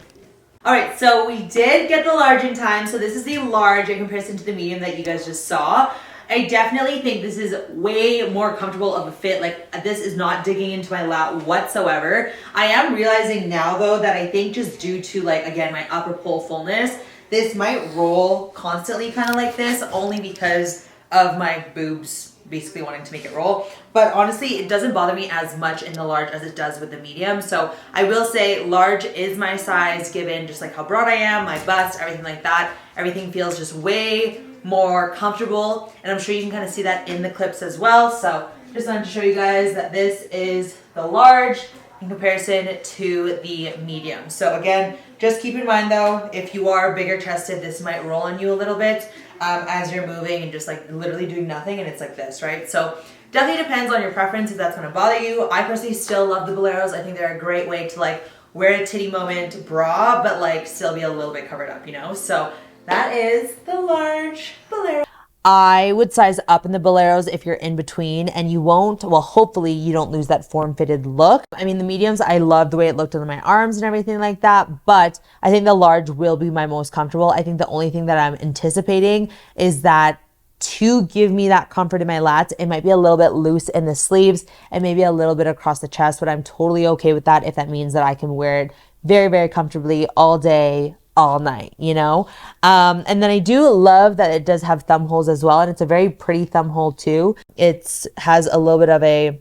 All right, so we did get the large in time. So this is the large in comparison to the medium that you guys just saw. I definitely think this is way more comfortable of a fit. Like, this is not digging into my lat whatsoever. I am realizing now though that I think just due to, like, again, my upper pole fullness, this might roll constantly kind of like this, only because of my boobs basically wanting to make it roll. But honestly, it doesn't bother me as much in the large as it does with the medium. So I will say large is my size, given just like how broad I am, my bust, everything like that. Everything feels just way more comfortable, and I'm sure you can kind of see that in the clips as well. So just wanted to show you guys that this is the large in comparison to the medium. So again, just keep in mind though, if you are bigger chested, this might roll on you a little bit as you're moving and just like literally doing nothing, and it's like this, right? So definitely depends on your preference if that's gonna bother you. I personally still love the Boleros. I think they're a great way to like wear a titty moment bra, but like still be a little bit covered up, you know? So that is the large Bolero. I would size up in the Boleros if you're in between, and you won't, well, hopefully you don't lose that form-fitted look. I mean, the mediums, I love the way it looked on my arms and everything like that, but I think the large will be my most comfortable. I think the only thing that I'm anticipating is that to give me that comfort in my lats, it might be a little bit loose in the sleeves and maybe a little bit across the chest, but I'm totally okay with that if that means that I can wear it very, very comfortably all day, all night, you know? And then I do love that it does have thumb holes as well, and it's a very pretty thumb hole too. It has a little bit of a,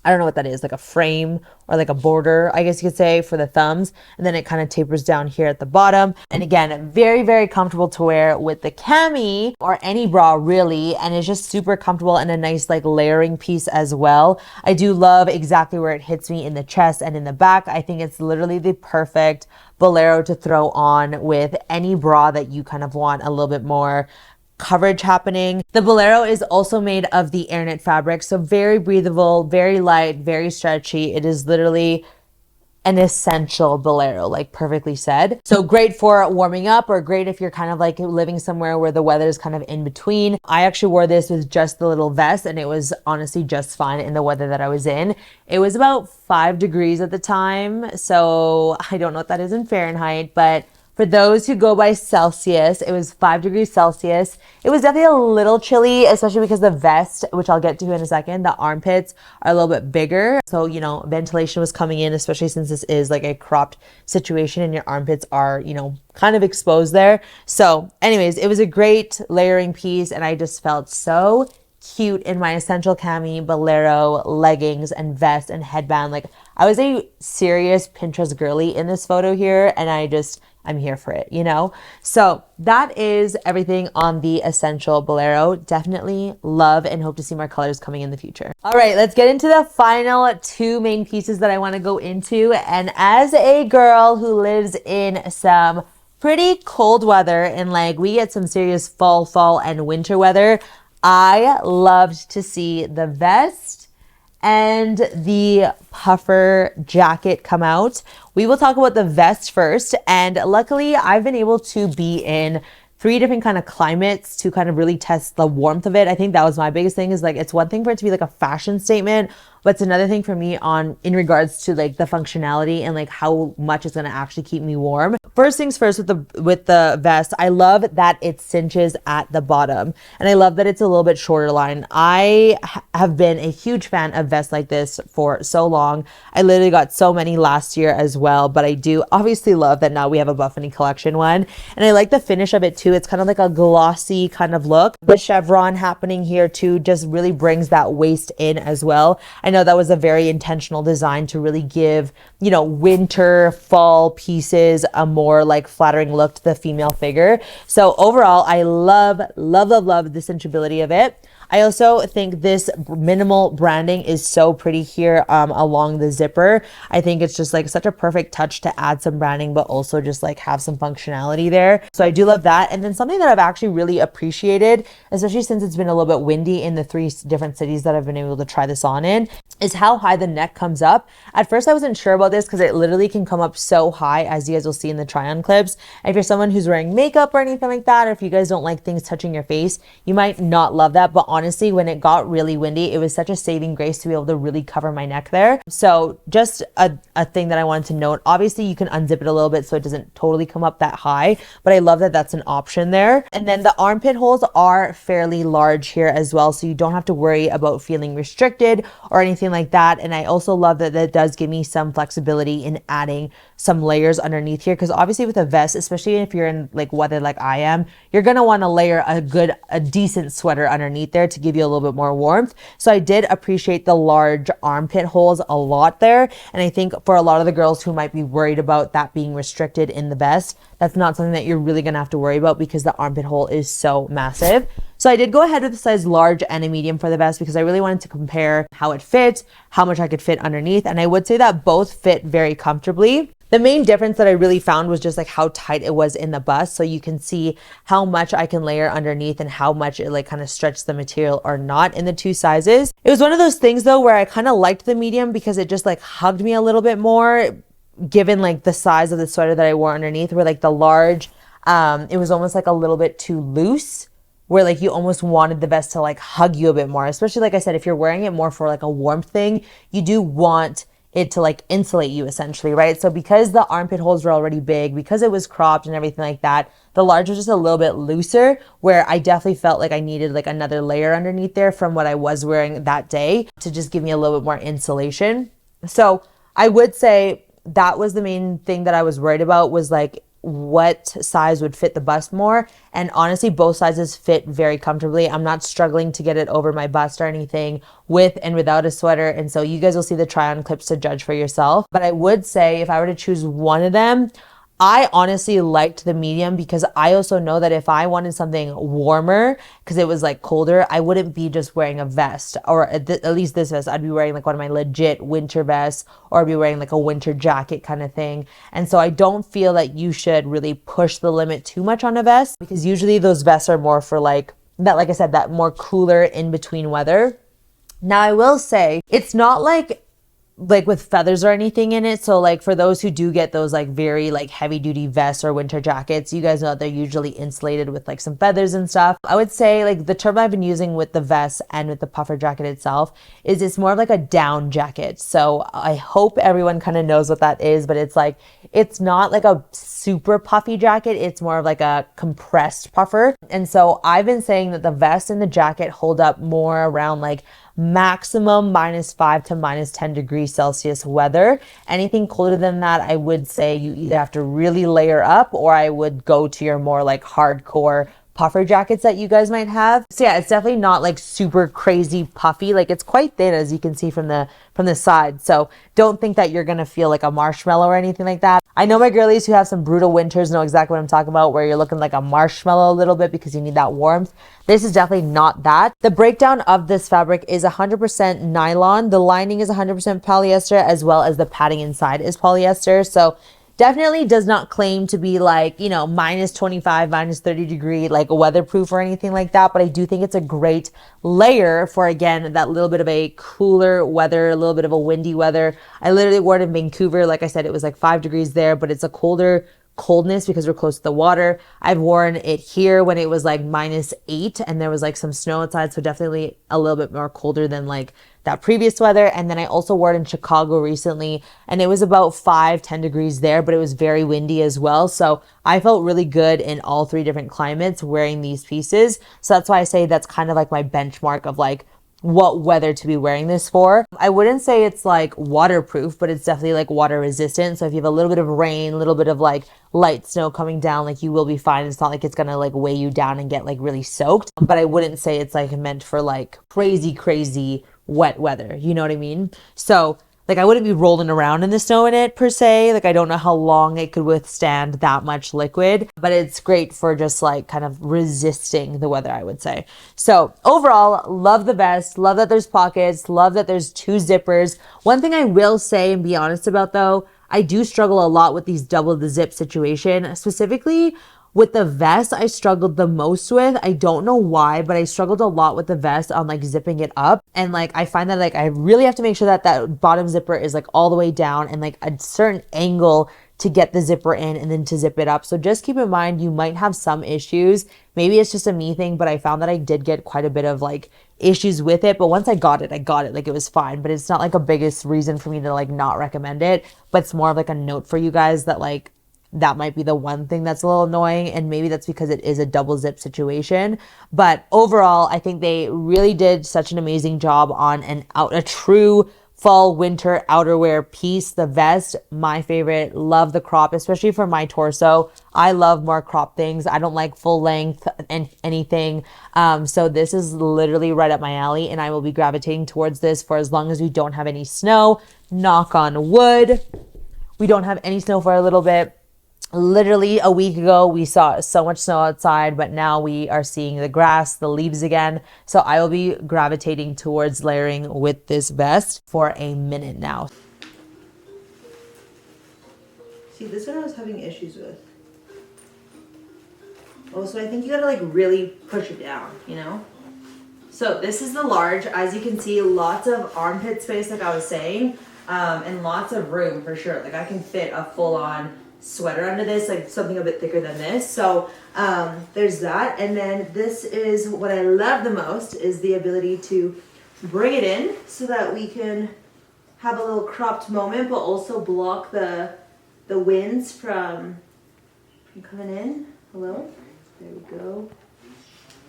I don't know what that is, like a frame or like a border, I guess you could say, for the thumbs. And then it kind of tapers down here at the bottom. And again, very, very comfortable to wear with the CAMI or any bra really. And it's just super comfortable and a nice like layering piece as well. I do love exactly where it hits me in the chest and in the back. I think it's literally the perfect Bolero to throw on with any bra that you kind of want a little bit more coverage happening. The Bolero is also made of the air knit fabric, so very breathable, very light, very stretchy. It is literally an essential Bolero, like perfectly said. So great for warming up, or great if you're kind of like living somewhere where the weather is kind of in between. I actually wore this with just the little vest, and it was honestly just fine in the weather that I was in. It was about 5 degrees at the time, so I don't know what that is in Fahrenheit, but for those who go by Celsius, it was 5 degrees Celsius. It was definitely a little chilly, especially because the vest, which I'll get to in a second, the armpits are a little bit bigger. So, you know, ventilation was coming in, especially since this is like a cropped situation and your armpits are, you know, kind of exposed there. So anyways, it was a great layering piece, and I just felt so cute in my essential CAMI, Bolero, leggings, and vest and headband. Like, I was a serious Pinterest girly in this photo here, and I'm here for it, you know? So that is everything on the essential Bolero. Definitely love and hope to see more colors coming in the future. All right, let's get into the final 2 main pieces that I want to go into. And as a girl who lives in some pretty cold weather, and like we get some serious fall and winter weather, I loved to see the vest and the puffer jacket come out. We will talk about the vest first, and luckily I've been able to be in 3 different kind of climates to kind of really test the warmth of it. I think that was my biggest thing, is like, it's one thing for it to be like a fashion statement, but it's another thing for me in regards to like the functionality and like how much it's going to actually keep me warm. First things first, with the vest, I love that it cinches at the bottom, and I love that it's a little bit shorter line. I have been a huge fan of vests like this for so long. I literally got so many last year as well, but I do obviously love that now we have a Buffbunny collection one, and I like the finish of it too. It's kind of like a glossy kind of look. The chevron happening here too just really brings that waist in as well. I know that was a very intentional design to really give, you know, winter, fall pieces a more like flattering look to the female figure. So overall, I love the cinchability of it. I also think this minimal branding is so pretty here along the zipper. I think it's just like such a perfect touch to add some branding, but also just like have some functionality there. So I do love that. And then something that I've actually really appreciated, especially since it's been a little bit windy in the 3 different cities that I've been able to try this on in, is how high the neck comes up. At first I wasn't sure about this because it literally can come up so high, as you guys will see in the try-on clips. And if you're someone who's wearing makeup or anything like that, or if you guys don't like things touching your face, you might not love that. But honestly, honestly, when it got really windy, it was such a saving grace to be able to really cover my neck there. So just a thing that I wanted to note, obviously you can unzip it a little bit so it doesn't totally come up that high, but I love that that's an option there. And then the armpit holes are fairly large here as well, so you don't have to worry about feeling restricted or anything like that. And I also love that that does give me some flexibility in adding some layers underneath here, because obviously with a vest, especially if you're in like weather like I am, you're going to want to layer a decent sweater underneath there to give you a little bit more warmth. So I did appreciate the large armpit holes a lot there. And I think for a lot of the girls who might be worried about that being restricted in the vest, that's not something that you're really going to have to worry about because the armpit hole is so massive. So I did go ahead with a size large and a medium for the vest because I really wanted to compare how it fits, how much I could fit underneath. And I would say that both fit very comfortably. The main difference that I really found was just like how tight it was in the bust. So you can see how much I can layer underneath and how much it like kind of stretched the material or not in the two sizes. It was one of those things though where I kind of liked the medium because it just like hugged me a little bit more given like the size of the sweater that I wore underneath, where like the large, it was almost like a little bit too loose, where like you almost wanted the vest to like hug you a bit more. Especially like I said, if you're wearing it more for like a warmth thing, you do want it to like insulate you essentially, right? So because the armpit holes were already big, because it was cropped and everything like that, the large was just a little bit looser, where I definitely felt like I needed like another layer underneath there from what I was wearing that day to just give me a little bit more insulation. So I would say that was the main thing that I was worried about, was like what size would fit the bust more. And honestly, both sizes fit very comfortably. I'm not struggling to get it over my bust or anything with and without a sweater. And so you guys will see the try on clips to judge for yourself. But I would say if I were to choose one of them, I honestly liked the medium because I also know that if I wanted something warmer, because it was like colder, I wouldn't be just wearing a vest, or at least this vest. I'd be wearing like one of my legit winter vests, or I'd be wearing like a winter jacket kind of thing. And so I don't feel that you should really push the limit too much on a vest, because usually those vests are more for like that, like I said, that more cooler in between weather. Now I will say it's not like with feathers or anything in it. So like for those who do get those like very like heavy duty vests or winter jackets, you guys know that they're usually insulated with like some feathers and stuff. I would say like the term I've been using with the vest and with the puffer jacket itself is it's more of like a down jacket. So I hope everyone kind of knows what that is, but it's like, it's not like a super puffy jacket. It's more of like a compressed puffer. And so I've been saying that the vest and the jacket hold up more around like maximum -5 to -10 degrees Celsius weather. Anything colder than that, I would say you either have to really layer up, or I would go to your more like hardcore puffer jackets that you guys might have. So yeah, it's definitely not like super crazy puffy. Like it's quite thin, as you can see from the side. So don't think that you're gonna feel like a marshmallow or anything like that. I know my girlies who have some brutal winters know exactly what I'm talking about, where you're looking like a marshmallow a little bit because you need that warmth. This is definitely not that. The breakdown of this fabric is 100% nylon. The lining is 100% polyester, as well as the padding inside is polyester. So definitely does not claim to be like, you know, -25, -30 degree, like weatherproof or anything like that. But I do think it's a great layer for, again, that little bit of a cooler weather, a little bit of a windy weather. I literally wore it in Vancouver. Like I said, it was like 5 degrees there, but it's a coldness because we're close to the water. I've worn it here when it was like -8 and there was like some snow outside. So definitely a little bit more colder than like that previous weather. And then I also wore it in Chicago recently, and it was about 5-10 degrees there, but it was very windy as well. So I felt really good in all 3 different climates wearing these pieces. So that's why I say that's kind of like my benchmark of like what weather to be wearing this for. I wouldn't say it's like waterproof, but it's definitely like water resistant. So if you have a little bit of rain, a little bit of like light snow coming down, like you will be fine. It's not like it's gonna like weigh you down and get like really soaked, but I wouldn't say it's like meant for like crazy wet weather. You know what I mean? So like I wouldn't be rolling around in the snow in it per se. Like I don't know how long it could withstand that much liquid, but it's great for just like kind of resisting the weather, I would say. So overall, love the vest, love that there's pockets, love that there's 2 zippers. One thing I will say and be honest about though, I do struggle a lot with these double the zip situation, specifically with the vest. I struggled the most with. I don't know why, but I struggled a lot with the vest on like zipping it up. And like, I find that like, I really have to make sure that that bottom zipper is like all the way down and like a certain angle to get the zipper in and then to zip it up. So just keep in mind, you might have some issues. Maybe it's just a me thing, but I found that I did get quite a bit of like issues with it. But once I got it, like it was fine, but it's not like a biggest reason for me to like not recommend it, but it's more of like a note for you guys that like, that might be the one thing that's a little annoying, and maybe that's because it is a double zip situation. But overall, I think they really did such an amazing job on a true fall winter outerwear piece. The vest, my favorite. Love the crop, especially for my torso. I love more crop things. I don't like full length and anything. So this is literally right up my alley, and I will be gravitating towards this for as long as we don't have any snow. Knock on wood. We don't have any snow for a little bit. Literally a week ago, we saw so much snow outside, but now we are seeing the grass, the leaves again. So I will be gravitating towards layering with this vest for a minute now. See, this one I was having issues with. Oh, so I think you gotta like really push it down, you know? So this is the large. As you can see, lots of armpit space, like I was saying, and lots of room for sure. Like I can fit a full-on sweater under this, like something a bit thicker than this. So there's that. And then this is what I love the most, is the ability to bring it in so that we can have a little cropped moment, but also block the winds from coming in. Hello, there we go.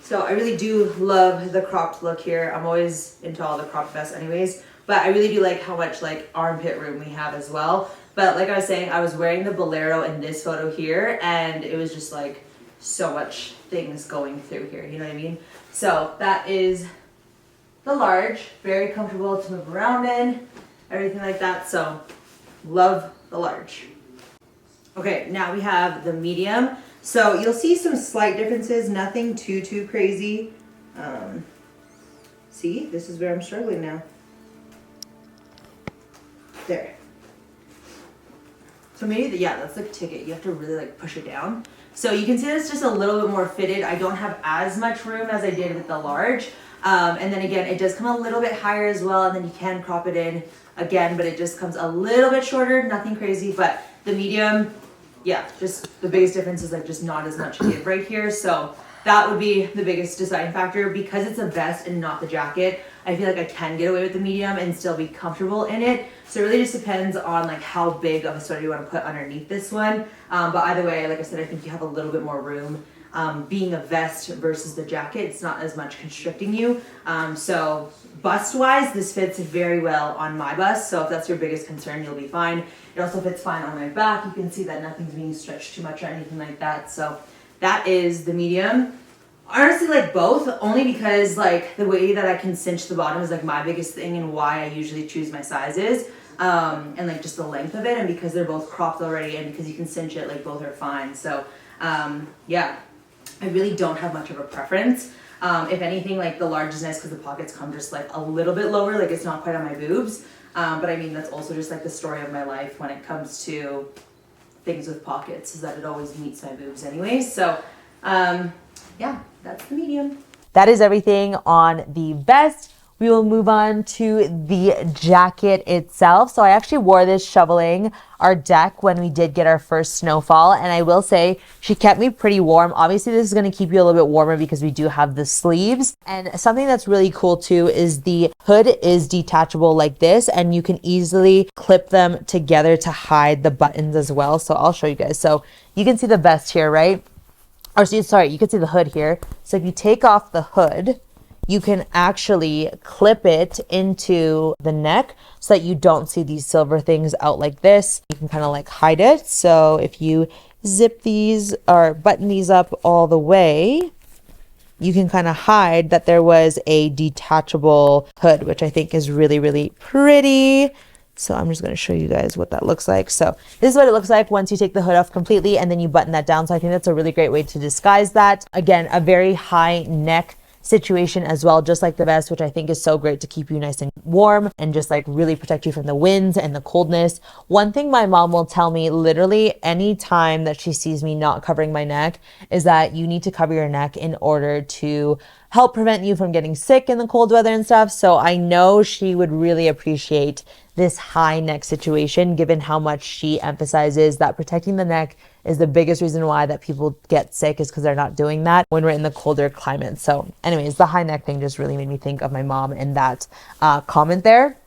So I really do love the cropped look here. I'm always into all the cropped vests anyways, but I really do like how much like armpit room we have as well. But like I was saying, I was wearing the Bolero in this photo here, and it was just like so much things going through here, you know what I mean? So that is the large, very comfortable to move around in, everything like that. So love the large. Okay, now we have the medium. So you'll see some slight differences, nothing too crazy. See, this is where I'm struggling now. There. So maybe, yeah, that's like ticket. You have to really like push it down. So you can see that's just a little bit more fitted. I don't have as much room as I did with the large. And then again, it does come a little bit higher as well. And then you can crop it in again, but it just comes a little bit shorter, nothing crazy. But the medium, yeah, just the biggest difference is like just not as much give right here. So that would be the biggest deciding factor. Because it's a vest and not the jacket, I feel like I can get away with the medium and still be comfortable in it. So it really just depends on like how big of a sweater you want to put underneath this one. But either way, like I said, I think you have a little bit more room. Being a vest versus the jacket, it's not as much constricting you. So bust-wise, this fits very well on my bust. So if that's your biggest concern, you'll be fine. It also fits fine on my back. You can see that nothing's being stretched too much or anything like that. So that is the medium. Honestly, like both, only because like the way that I can cinch the bottom is like my biggest thing and why I usually choose my sizes. And like just the length of it, and because they're both cropped already and because you can cinch it, like both are fine. So yeah, I really don't have much of a preference. If anything, like the large is nice because the pockets come just like a little bit lower, like it's not quite on my boobs. But I mean, that's also just like the story of my life when it comes to things with pockets, is that it always meets my boobs anyway. So yeah, that's the medium. That is everything on the vest. We will move on to the jacket itself. So I actually wore this shoveling our deck when we did get our first snowfall. And I will say she kept me pretty warm. Obviously, this is going to keep you a little bit warmer because we do have the sleeves. And something that's really cool too is the hood is detachable like this. And you can easily clip them together to hide the buttons as well. So I'll show you guys. So you can see the vest here, right? Or sorry, you can see the hood here. So if you take off the hood, you can actually clip it into the neck so that you don't see these silver things out like this. You can kind of like hide it. So if you zip these or button these up all the way, you can kind of hide that there was a detachable hood, which I think is really, really pretty. So I'm just going to show you guys what that looks like. So this is what it looks like once you take the hood off completely and then you button that down. So I think that's a really great way to disguise that. Again, a very high neck situation as well, just like the vest, which I think is so great to keep you nice and warm and just like really protect you from the winds and the coldness. One thing my mom will tell me literally any time that she sees me not covering my neck is that you need to cover your neck in order to help prevent you from getting sick in the cold weather and stuff. So I know she would really appreciate this high neck situation, given how much she emphasizes that protecting the neck is the biggest reason why that people get sick, is because they're not doing that when we're in the colder climate. So anyways, the high neck thing just really made me think of my mom in that comment there.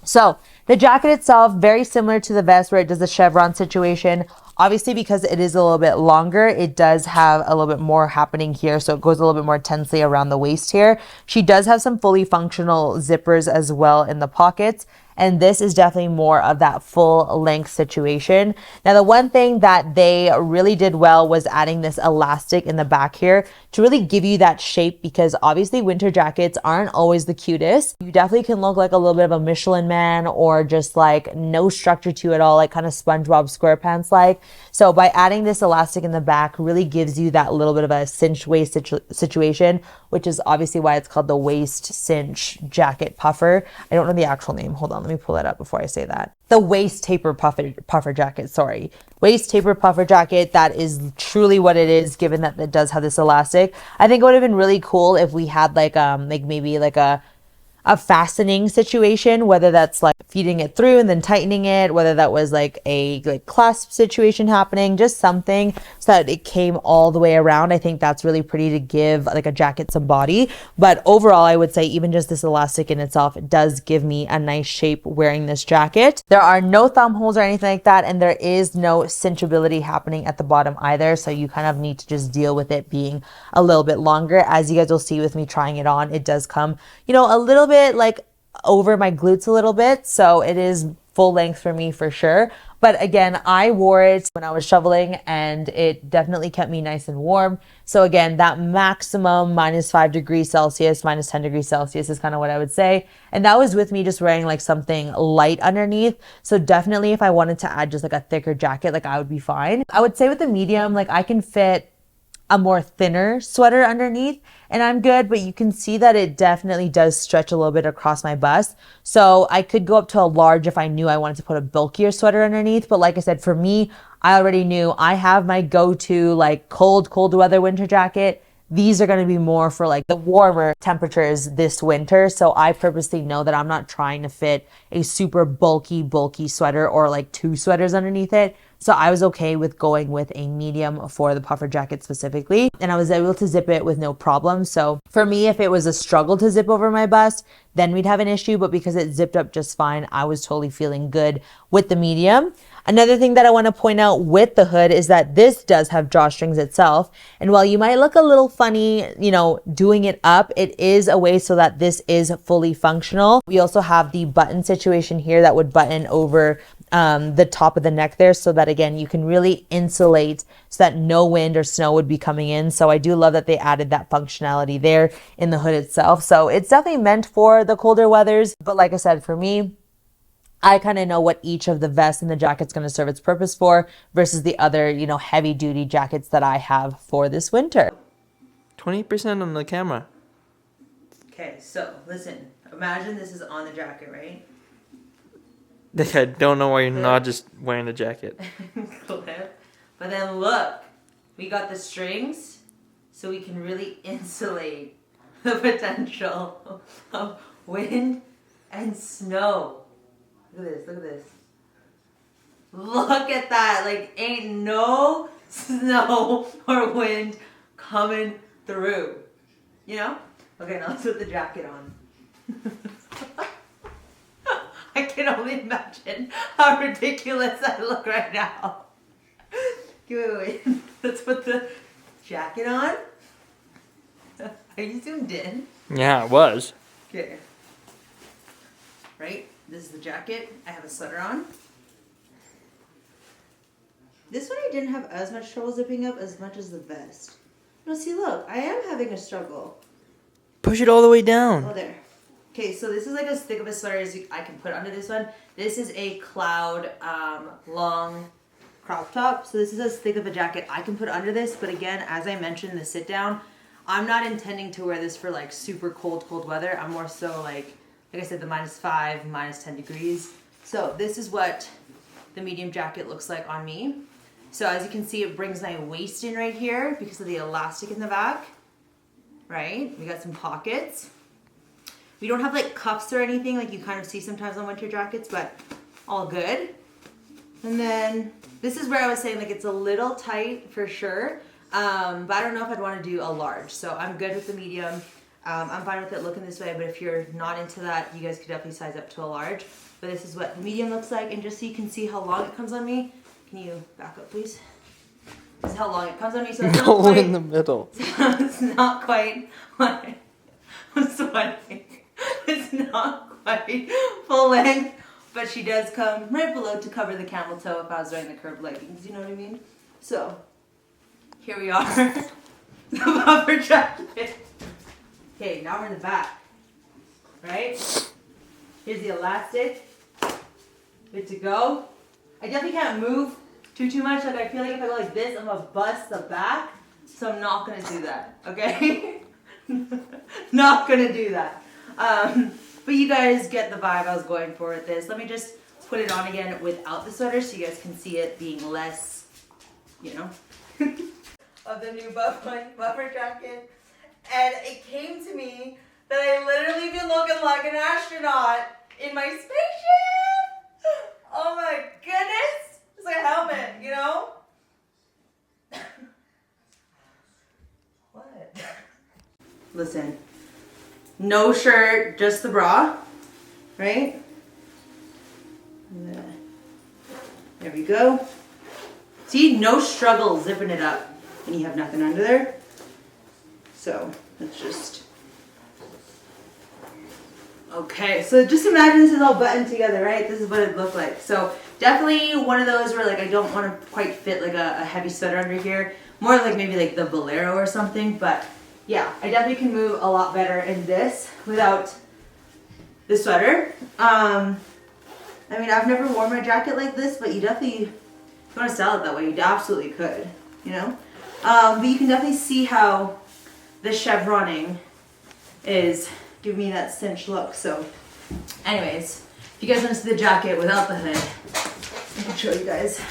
So the jacket itself, very similar to the vest where it does the chevron situation. Obviously, because it is a little bit longer, it does have a little bit more happening here. So it goes a little bit more tensely around the waist here. She does have some fully functional zippers as well in the pockets. And this is definitely more of that full length situation. Now, the one thing that they really did well was adding this elastic in the back here to really give you that shape, because obviously winter jackets aren't always the cutest. You definitely can look like a little bit of a Michelin man, or just like no structure to it all, like kind of SpongeBob SquarePants like. So by adding this elastic in the back really gives you that little bit of a cinch waist situation, which is obviously why it's called the waist cinch jacket puffer. I don't know the actual name. Hold on, let me pull that up before I say that. The waist taper puffer jacket, sorry. Waist taper puffer jacket, that is truly what it is, given that it does have this elastic. I think it would have been really cool if we had like maybe like a fastening situation, whether that's like feeding it through and then tightening it, whether that was like a clasp situation happening, just something so that it came all the way around. I think that's really pretty to give like a jacket some body. But overall, I would say even just this elastic in itself, it does give me a nice shape wearing this jacket. There are no thumb holes or anything like that, and there is no cinchability happening at the bottom either. So you kind of need to just deal with it being a little bit longer. As you guys will see with me trying it on, it does come, you know, a little bit like over my glutes a little bit, so it is full length for me for sure. But again, I wore it when I was shoveling and it definitely kept me nice and warm. So again, that maximum -5 degrees Celsius, -10 degrees Celsius is kind of what I would say. And that was with me just wearing like something light underneath. So definitely if I wanted to add just like a thicker jacket, like I would be fine. I would say with the medium, like I can fit a more thinner sweater underneath and I'm good, but you can see that it definitely does stretch a little bit across my bust. So I could go up to a large if I knew I wanted to put a bulkier sweater underneath. But like I said, for me, I already knew I have my go-to like cold weather winter jacket. These are going to be more for like the warmer temperatures this winter. So I purposely know that I'm not trying to fit a super bulky sweater or like 2 sweaters underneath it. So I was okay with going with a medium for the puffer jacket specifically. And I was able to zip it with no problem. So for me, if it was a struggle to zip over my bust, then we'd have an issue. But because it zipped up just fine, I was totally feeling good with the medium. Another thing that I want to point out with the hood is that this does have drawstrings itself. And while you might look a little funny, you know, doing it up, it is a way so that this is fully functional. We also have the button situation here that would button over the top of the neck there, so that again, you can really insulate so that no wind or snow would be coming in. So I do love that they added that functionality there in the hood itself. So it's definitely meant for the colder weathers. But like I said, for me, I kind of know what each of the vests and the jacket's going to serve its purpose for versus the other, you know, heavy duty jackets that I have for this winter. 20% on the camera. Okay, so listen, imagine this is on the jacket, right? I don't know why you're not just wearing the jacket. Clip. But then look, we got the strings so we can really insulate the potential of wind and snow. Look at this, look at this. Look at that, like ain't no snow or wind coming through, you know? Okay, now let's put the jacket on. I can only imagine how ridiculous I look right now. Wait. Let's put the jacket on. Are you zoomed in? Yeah, it was. Okay. Right? This is the jacket. I have a sweater on. This one I didn't have as much trouble zipping up as much as the vest. No, see, look. I am having a struggle. Push it all the way down. Oh, there. Okay, so this is like as thick of a sweater as I can put under this one. This is a cloud long crop top. So this is as thick of a jacket I can put under this. But again, as I mentioned, the sit down, I'm not intending to wear this for like super cold weather. I'm more so like I said, the -5, -10 degrees. So this is what the medium jacket looks like on me. So as you can see, it brings my waist in right here because of the elastic in the back, right? We got some pockets. We don't have like cuffs or anything like you kind of see sometimes on winter jackets, but all good. And then this is where I was saying like it's a little tight for sure, but I don't know if I'd want to do a large. So I'm good with the medium. I'm fine with it looking this way, but if you're not into that, you guys could definitely size up to a large. But this is what the medium looks like, and just so you can see how long it comes on me, can you back up please? This is how long it comes on me, so it's Go in the middle. it's not quite what I'm sweating. It's not quite full length, but she does come right below to cover the camel toe if I was wearing the curved leggings, you know what I mean? So, here we are. The buffer jacket. Okay, now we're in the back. Right? Here's the elastic. Good to go. I definitely can't move too much. Like I feel like if I go like this, I'm gonna bust the back. So I'm not gonna do that. Okay? Not gonna do that. But you guys get the vibe I was going for with this. Let me just put it on again without the sweater so you guys can see it being less, you know, of the new Buffbunny buffer jacket. And it came to me that I literally been looking like an astronaut in my spaceship. Oh my goodness. It's like a helmet, you know? What? Listen. No shirt, just the bra, right? There we go. See, no struggle zipping it up when you have nothing under there. So let's just, okay, so just imagine this is all buttoned together, right? This is what it looked like. So definitely one of those where like I don't want to quite fit like a heavy sweater under here. More like maybe like the Bolero or something, but yeah, I definitely can move a lot better in this without the sweater. I mean, I've never worn my jacket like this, but you definitely, if you want to style it that way, you absolutely could, you know? But you can definitely see how the chevroning is giving me that cinch look. So anyways, if you guys want to see the jacket without the hood, I can show you guys.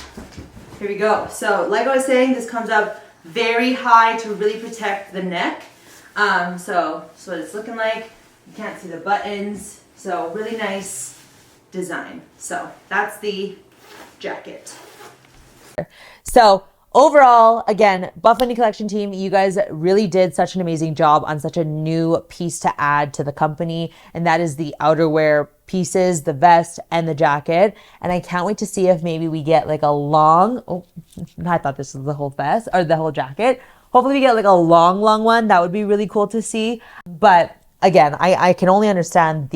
Here we go. So like I was saying, this comes up very high to really protect the neck. So that's what it's looking like. You can't see the buttons. So really nice design. So that's the jacket. So overall, again, Buffbunny Collection team, you guys really did such an amazing job on such a new piece to add to the company. And that is the outerwear pieces, the vest and the jacket. And I can't wait to see if maybe we get like a long, oh, I thought this was the whole vest or the whole jacket. Hopefully we get like a long one. That would be really cool to see. But again, I can only understand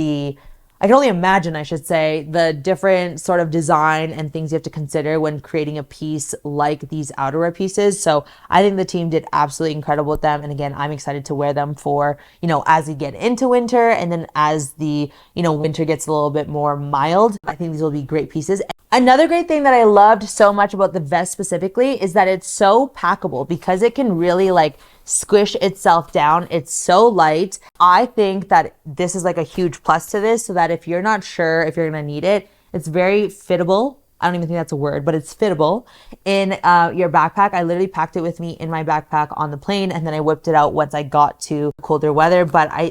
I can only imagine, I should say, the different sort of design and things you have to consider when creating a piece like these outerwear pieces. So I think the team did absolutely incredible with them. And again, I'm excited to wear them for, you know, as we get into winter and then as the, you know, winter gets a little bit more mild. I think these will be great pieces. Another great thing that I loved so much about the vest specifically is that it's so packable because it can really like squish itself down. It's so light. I think that this is like a huge plus to this, so that if you're not sure if you're gonna need it, it's very fittable. I don't even think that's a word, but it's fittable in your backpack. I literally packed it with me in my backpack on the plane, and then I whipped it out once I got to colder weather.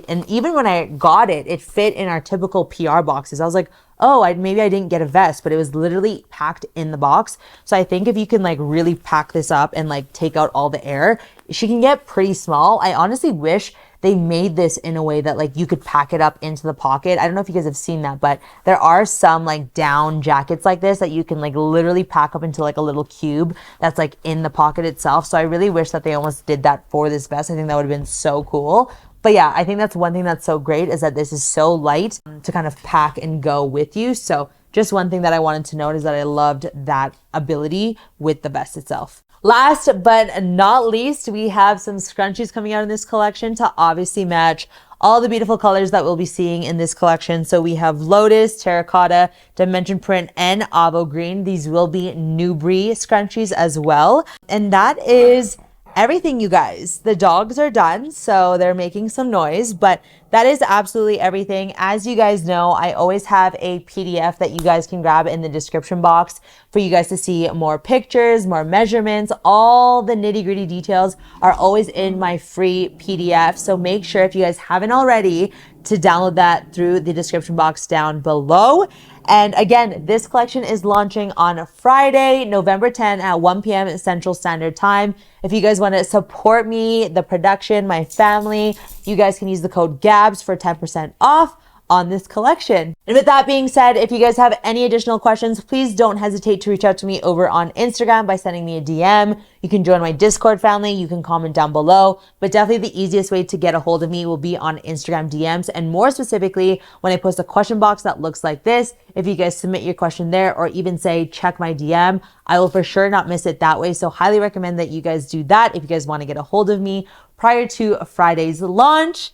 And even when I got it, it fit in our typical PR boxes. I was like, oh, maybe I didn't get a vest, but it was literally packed in the box. So I think if you can like really pack this up and like take out all the air, she can get pretty small. I honestly wish they made this in a way that like you could pack it up into the pocket. I don't know if you guys have seen that, but there are some like down jackets like this that you can like literally pack up into like a little cube that's like in the pocket itself. So I really wish that they almost did that for this vest. I think that would have been so cool. But yeah, I think that's one thing that's so great is that this is so light to kind of pack and go with you. So just one thing that I wanted to note is that I loved that ability with the vest itself. Last but not least, we have some scrunchies coming out in this collection to obviously match all the beautiful colors that we'll be seeing in this collection. So we have Lotus, Terracotta, Dimension Print, and Avo Green. These will be Newbury scrunchies as well. And that is everything, you guys. The dogs are done, so they're making some noise, but that is absolutely everything. As you guys know, I always have a PDF that you guys can grab in the description box for you guys to see more pictures, more measurements. All the nitty-gritty details are always in my free PDF. So make sure, if you guys haven't already, to download that through the description box down below. And again, this collection is launching on Friday, November 10 at 1 p.m. Central Standard Time. If you guys want to support me, the production, my family, you guys can use the code GABS for 10% off on this collection. And with that being said, if you guys have any additional questions, please don't hesitate to reach out to me over on Instagram by sending me a DM. You can join my Discord family. You can comment down below, but definitely the easiest way to get a hold of me will be on Instagram DMs. And more specifically, when I post a question box that looks like this, if you guys submit your question there or even say, check my DM, I will for sure not miss it that way. So highly recommend that you guys do that if you guys want to get a hold of me prior to Friday's launch.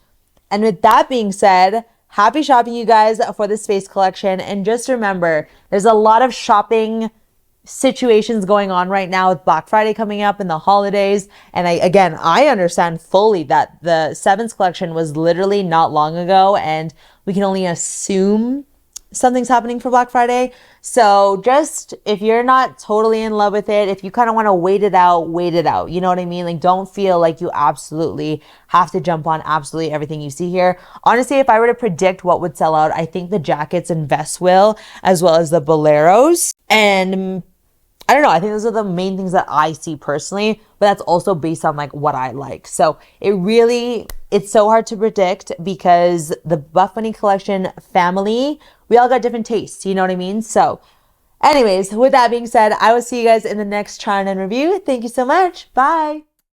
And with that being said, happy shopping, you guys, for the space collection. And just remember, there's a lot of shopping situations going on right now with Black Friday coming up and the holidays. And I understand fully that the Sevens collection was literally not long ago, and we can only assume something's happening for Black Friday. So just, if you're not totally in love with it, if you kind of want to wait it out, you know what I mean? Like, don't feel like you absolutely have to jump on absolutely everything you see here. Honestly, if I were to predict what would sell out, I think the jackets and vests will, as well as the boleros. And I don't know, I think those are the main things that I see personally, but that's also based on like what I like. So it's so hard to predict because the Buffbunny collection family, we all got different tastes, you know what I mean? So anyways, with that being said, I will see you guys in the next try on and review. Thank you so much. Bye.